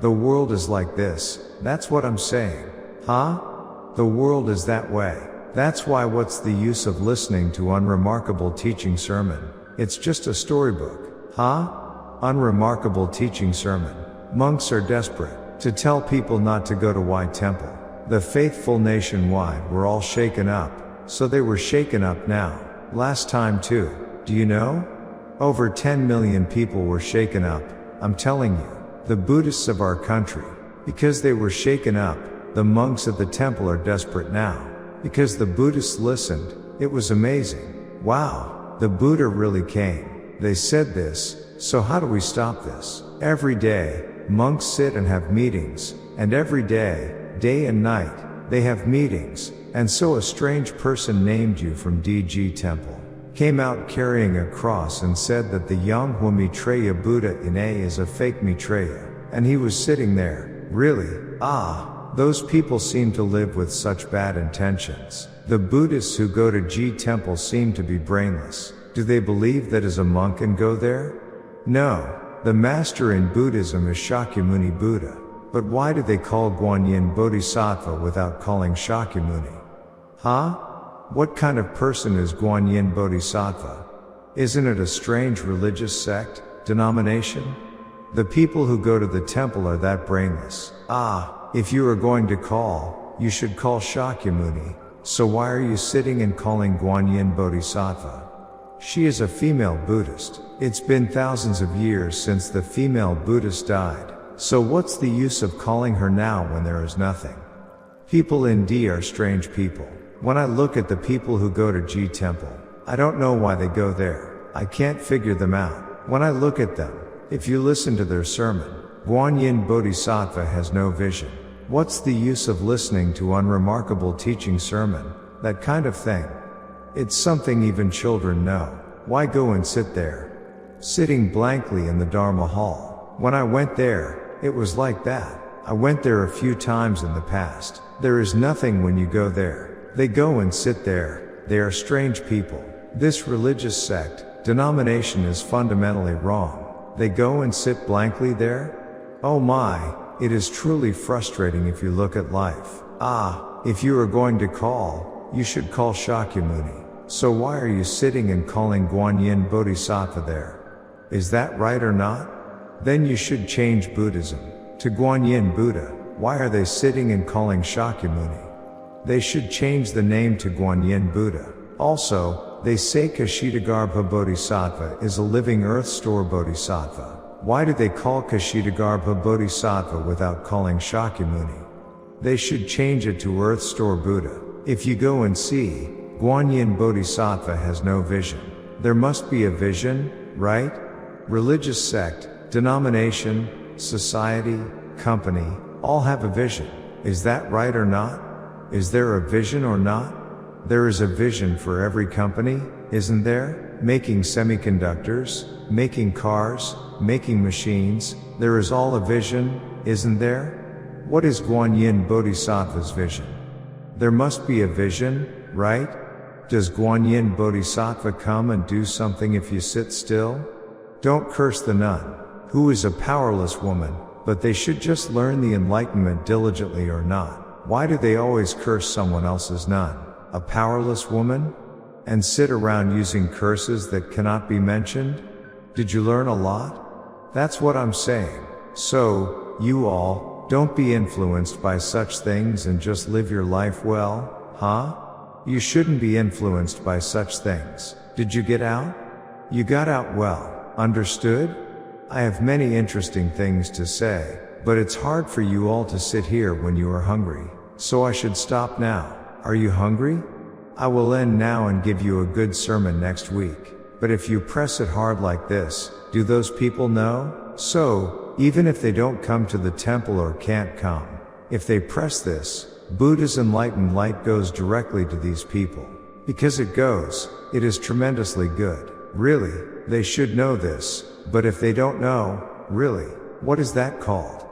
The world is like this, that's what I'm saying. Huh? The world is that way. That's why what's the use of listening to unremarkable teaching sermon? It's just a storybook. Huh? Unremarkable teaching sermon. Monks are desperate to tell people not to go to White Temple. The faithful nationwide were all shaken up, so they were shaken up now. Last time too, do you know? Over 10 million people were shaken up, I'm telling you. The Buddhists of our country. Because they were shaken up, the monks at the temple are desperate now. Because the Buddhists listened, it was amazing. Wow, the Buddha really came. They said this, so how do we stop this? Every day, monks sit and have meetings, and every day, day and night, they have meetings, and so a strange person named you from DG Temple came out carrying a cross and said that the Yonghwa Maitreya Buddha in A is a fake Maitreya, and he was sitting there. Really? Those people seem to live with such bad intentions. The Buddhists who go to G Temple seem to be brainless. Do they believe that as a monk and go there? No. The master in Buddhism is Shakyamuni Buddha. But why do they call Guanyin Bodhisattva without calling Shakyamuni? Huh? What kind of person is Guanyin Bodhisattva? Isn't it a strange religious sect, denomination? The people who go to the temple are that brainless. If you are going to call, you should call Shakyamuni. So why are you sitting and calling Guanyin Bodhisattva? She is a female Buddhist. It's been thousands of years since the female Buddhist died. So what's the use of calling her now when there is nothing? People in D are strange people. When I look at the people who go to G Temple, I don't know why they go there. I can't figure them out. When I look at them, if you listen to their sermon, Guanyin Bodhisattva has no vision. What's the use of listening to unremarkable teaching sermon? That kind of thing. It's something even children know. Why go and sit there? Sitting blankly in the Dharma hall. When I went there, it was like that. I went there a few times in the past. There is nothing when you go there. They go and sit there. They are strange people. This religious sect, denomination is fundamentally wrong. They go and sit blankly there? Oh my, it is truly frustrating if you look at life. If you are going to call, you should call Shakyamuni. So why are you sitting and calling Guanyin Bodhisattva there? Is that right or not? Then you should change Buddhism to Guanyin Buddha. Why are they sitting and calling Shakyamuni? They should change the name to Guanyin Buddha. Also, they say Kashitagarbha Bodhisattva is a living earth store Bodhisattva. Why do they call Kashitagarbha Bodhisattva without calling Shakyamuni? They should change it to Earth Store Buddha. If you go and see, Guanyin Bodhisattva has no vision. There must be a vision, right? Religious sect, denomination, society, company, all have a vision. Is that right or not? Is there a vision or not? There is a vision for every company, isn't there? Making semiconductors, making cars, making machines, there is all a vision, isn't there? What is Guanyin Bodhisattva's vision? There must be a vision, right? Does Guanyin Bodhisattva come and do something if you sit still? Don't curse the nun, who is a powerless woman, but they should just learn the enlightenment diligently or not. Why do they always curse someone else's nun, a powerless woman? And sit around using curses that cannot be mentioned? Did you learn a lot? That's what I'm saying. So, you all, don't be influenced by such things and just live your life well, huh? You shouldn't be influenced by such things. Did you get out? You got out well, understood? I have many interesting things to say, but it's hard for you all to sit here when you are hungry, so I should stop now. Are you hungry? I will end now and give you a good sermon next week. But if you press it hard like this, do those people know? So, even if they don't come to the temple or can't come, if they press this, Buddha's enlightened light goes directly to these people. Because it goes, it is tremendously good. Really, they should know this, but if they don't know, really, what is that called?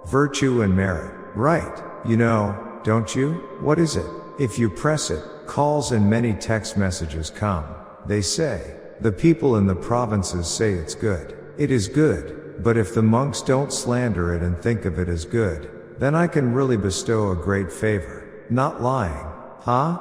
Virtue and merit. Right, you know, don't you? What is it? If you press it, calls and many text messages come. They say, the people in the provinces say it's good. It is good, but if the monks don't slander it and think of it as good, then I can really bestow a great favor. Not lying, huh?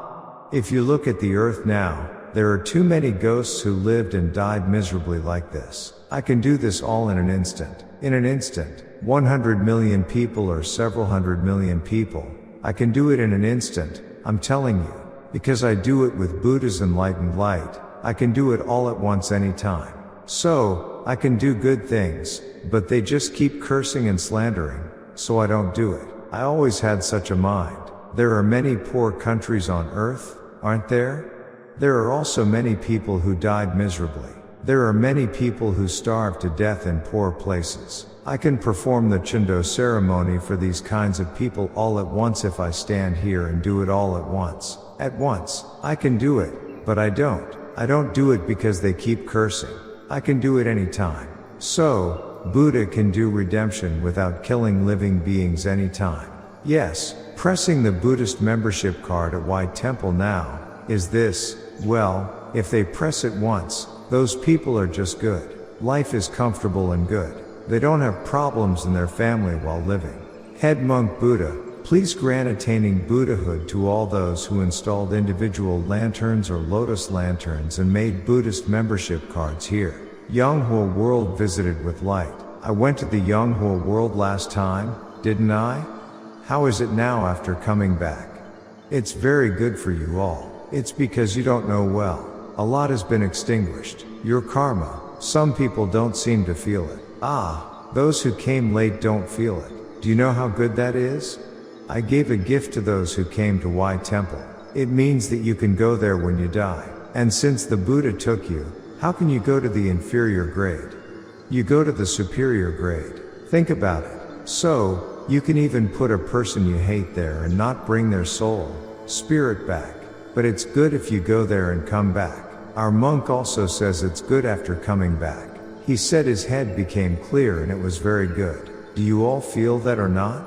If you look at the earth now, there are too many ghosts who lived and died miserably like this. I can do this all in an instant. In an instant, 100 million people or several hundred million people. I can do it in an instant, I'm telling you. Because I do it with Buddha's enlightened light, I can do it all at once anytime. So, I can do good things, but they just keep cursing and slandering, so I don't do it. I always had such a mind. There are many poor countries on earth, aren't there? There are also many people who died miserably. There are many people who starved to death in poor places. I can perform the Chundo ceremony for these kinds of people all at once if I stand here and do it all at once. At once, I can do it, but I don't. I don't do it because they keep cursing. I can do it anytime. So, Buddha can do redemption without killing living beings anytime. Yes, pressing the Buddhist membership card at White Temple now, is this, well, if they press it once, those people are just good. Life is comfortable and good. They don't have problems in their family while living. Head Monk Buddha, please grant attaining Buddhahood to all those who installed individual lanterns or lotus lanterns and made Buddhist membership cards here. Yonghwa world visited with light. I went to the Yonghwa world last time, didn't I? How is it now after coming back? It's very good for you all. It's because you don't know well. A lot has been extinguished. Your karma. Some people don't seem to feel it. Ah, those who came late don't feel it. Do you know how good that is? I gave a gift to those who came to Y Temple. It means that you can go there when you die. And since the Buddha took you, how can you go to the inferior grade? You go to the superior grade. Think about it. So, you can even put a person you hate there and not bring their soul, spirit back. But it's good if you go there and come back. Our monk also says it's good after coming back. He said his head became clear and it was very good. Do you all feel that or not?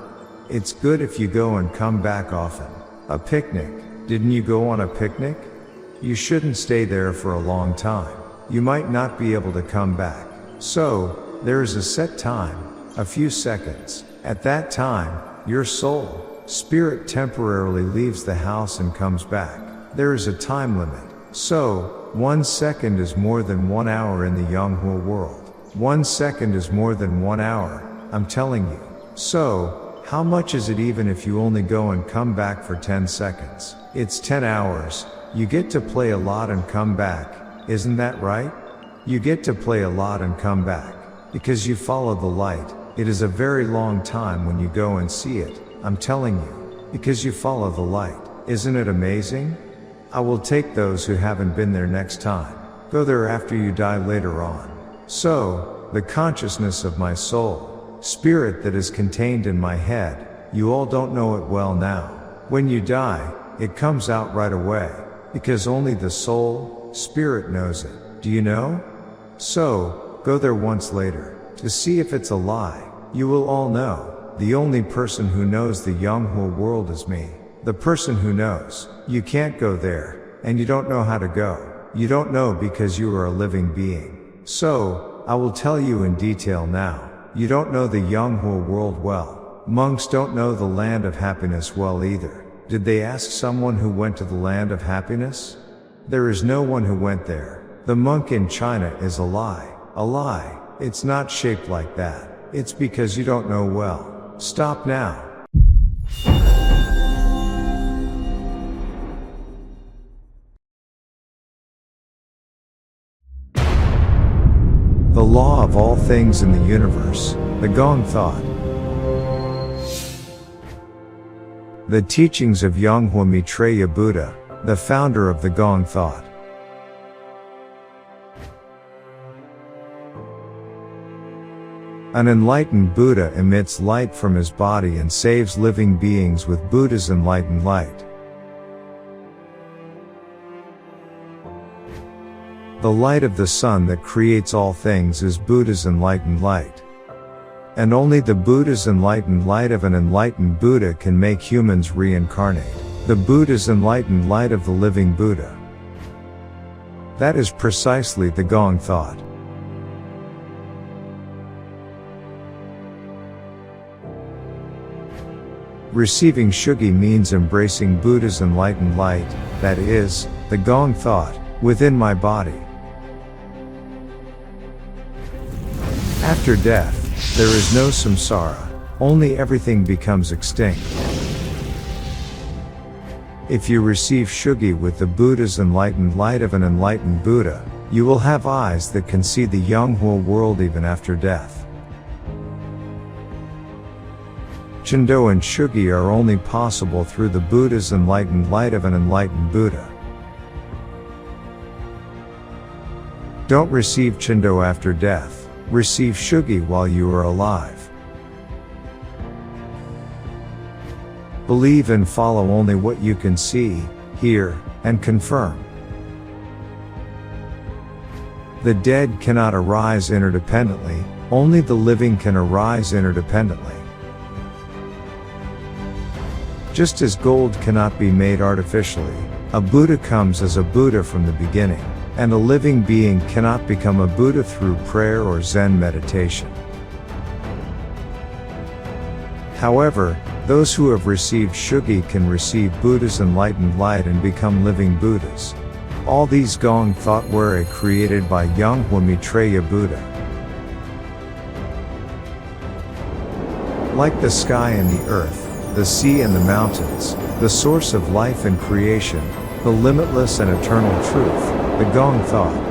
It's good if you go and come back often. A picnic. Didn't you go on a picnic? You shouldn't stay there for a long time. You might not be able to come back. So, there is a set time, a few seconds. At that time, your soul, spirit temporarily leaves the house and comes back. There is a time limit. So, 1 second is more than 1 hour in the Yonghwa world. 1 second is more than 1 hour, I'm telling you. So, how much is it even if you only go and come back for 10 seconds? It's 10 hours. You get to play a lot and come back, isn't that right? You get to play a lot and come back. Because you follow the light. It is a very long time when you go and see it, I'm telling you. Because you follow the light. Isn't it amazing? I will take those who haven't been there next time. Go there after you die later on. So, the consciousness of my soul, spirit that is contained in my head, you all don't know it well now. When you die, it comes out right away, because only the soul, spirit knows it. Do you know? So, go there once later, to see if it's a lie. You will all know. The only person who knows the Yonghwa world is me. The person who knows. You can't go there, and you don't know how to go. You don't know because you are a living being. So, I will tell you in detail now. You don't know the Yonghwa world well. Monks don't know the land of happiness well either. Did they ask someone who went to the land of happiness? There is no one who went there. The monk in China is a lie. A lie. It's not shaped like that. It's because you don't know well. Stop now. The law of all things in the universe, the Gong thought. The teachings of Yonghwa Maitreya Buddha, the founder of the Gong thought. An enlightened Buddha emits light from his body and saves living beings with Buddha's enlightened light. The light of the sun that creates all things is Buddha's enlightened light. And only the Buddha's enlightened light of an enlightened Buddha can make humans reincarnate. The Buddha's enlightened light of the living Buddha. That is precisely the Gong thought. Receiving Shugi means embracing Buddha's enlightened light, that is, the Gong thought, within my body. After death, there is no samsara, only everything becomes extinct. If you receive Shugi with the Buddha's enlightened light of an enlightened Buddha, you will have eyes that can see the Yonghwa world even after death. Chendo and Shugi are only possible through the Buddha's enlightened light of an enlightened Buddha. Don't receive Chendo after death. Receive Shugi while you are alive. Believe and follow only what you can see, hear, and confirm. The dead cannot arise interdependently, only the living can arise interdependently. Just as gold cannot be made artificially, a Buddha comes as a Buddha from the beginning. And a living being cannot become a Buddha through prayer or Zen meditation. However, those who have received Shugi can receive Buddha's enlightened light and become living Buddhas. All these Gong thought were created by Yonghwa Maitreya Buddha. Like the sky and the earth, the sea and the mountains, the source of life and creation, the limitless and eternal truth, the Gong thought.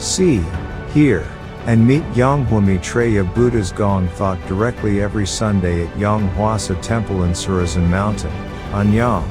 See, hear, and meet Yonghwa Maitreya Buddha's Gong thought directly every Sunday at Yonghwa Temple in Surazan Mountain, Anyang.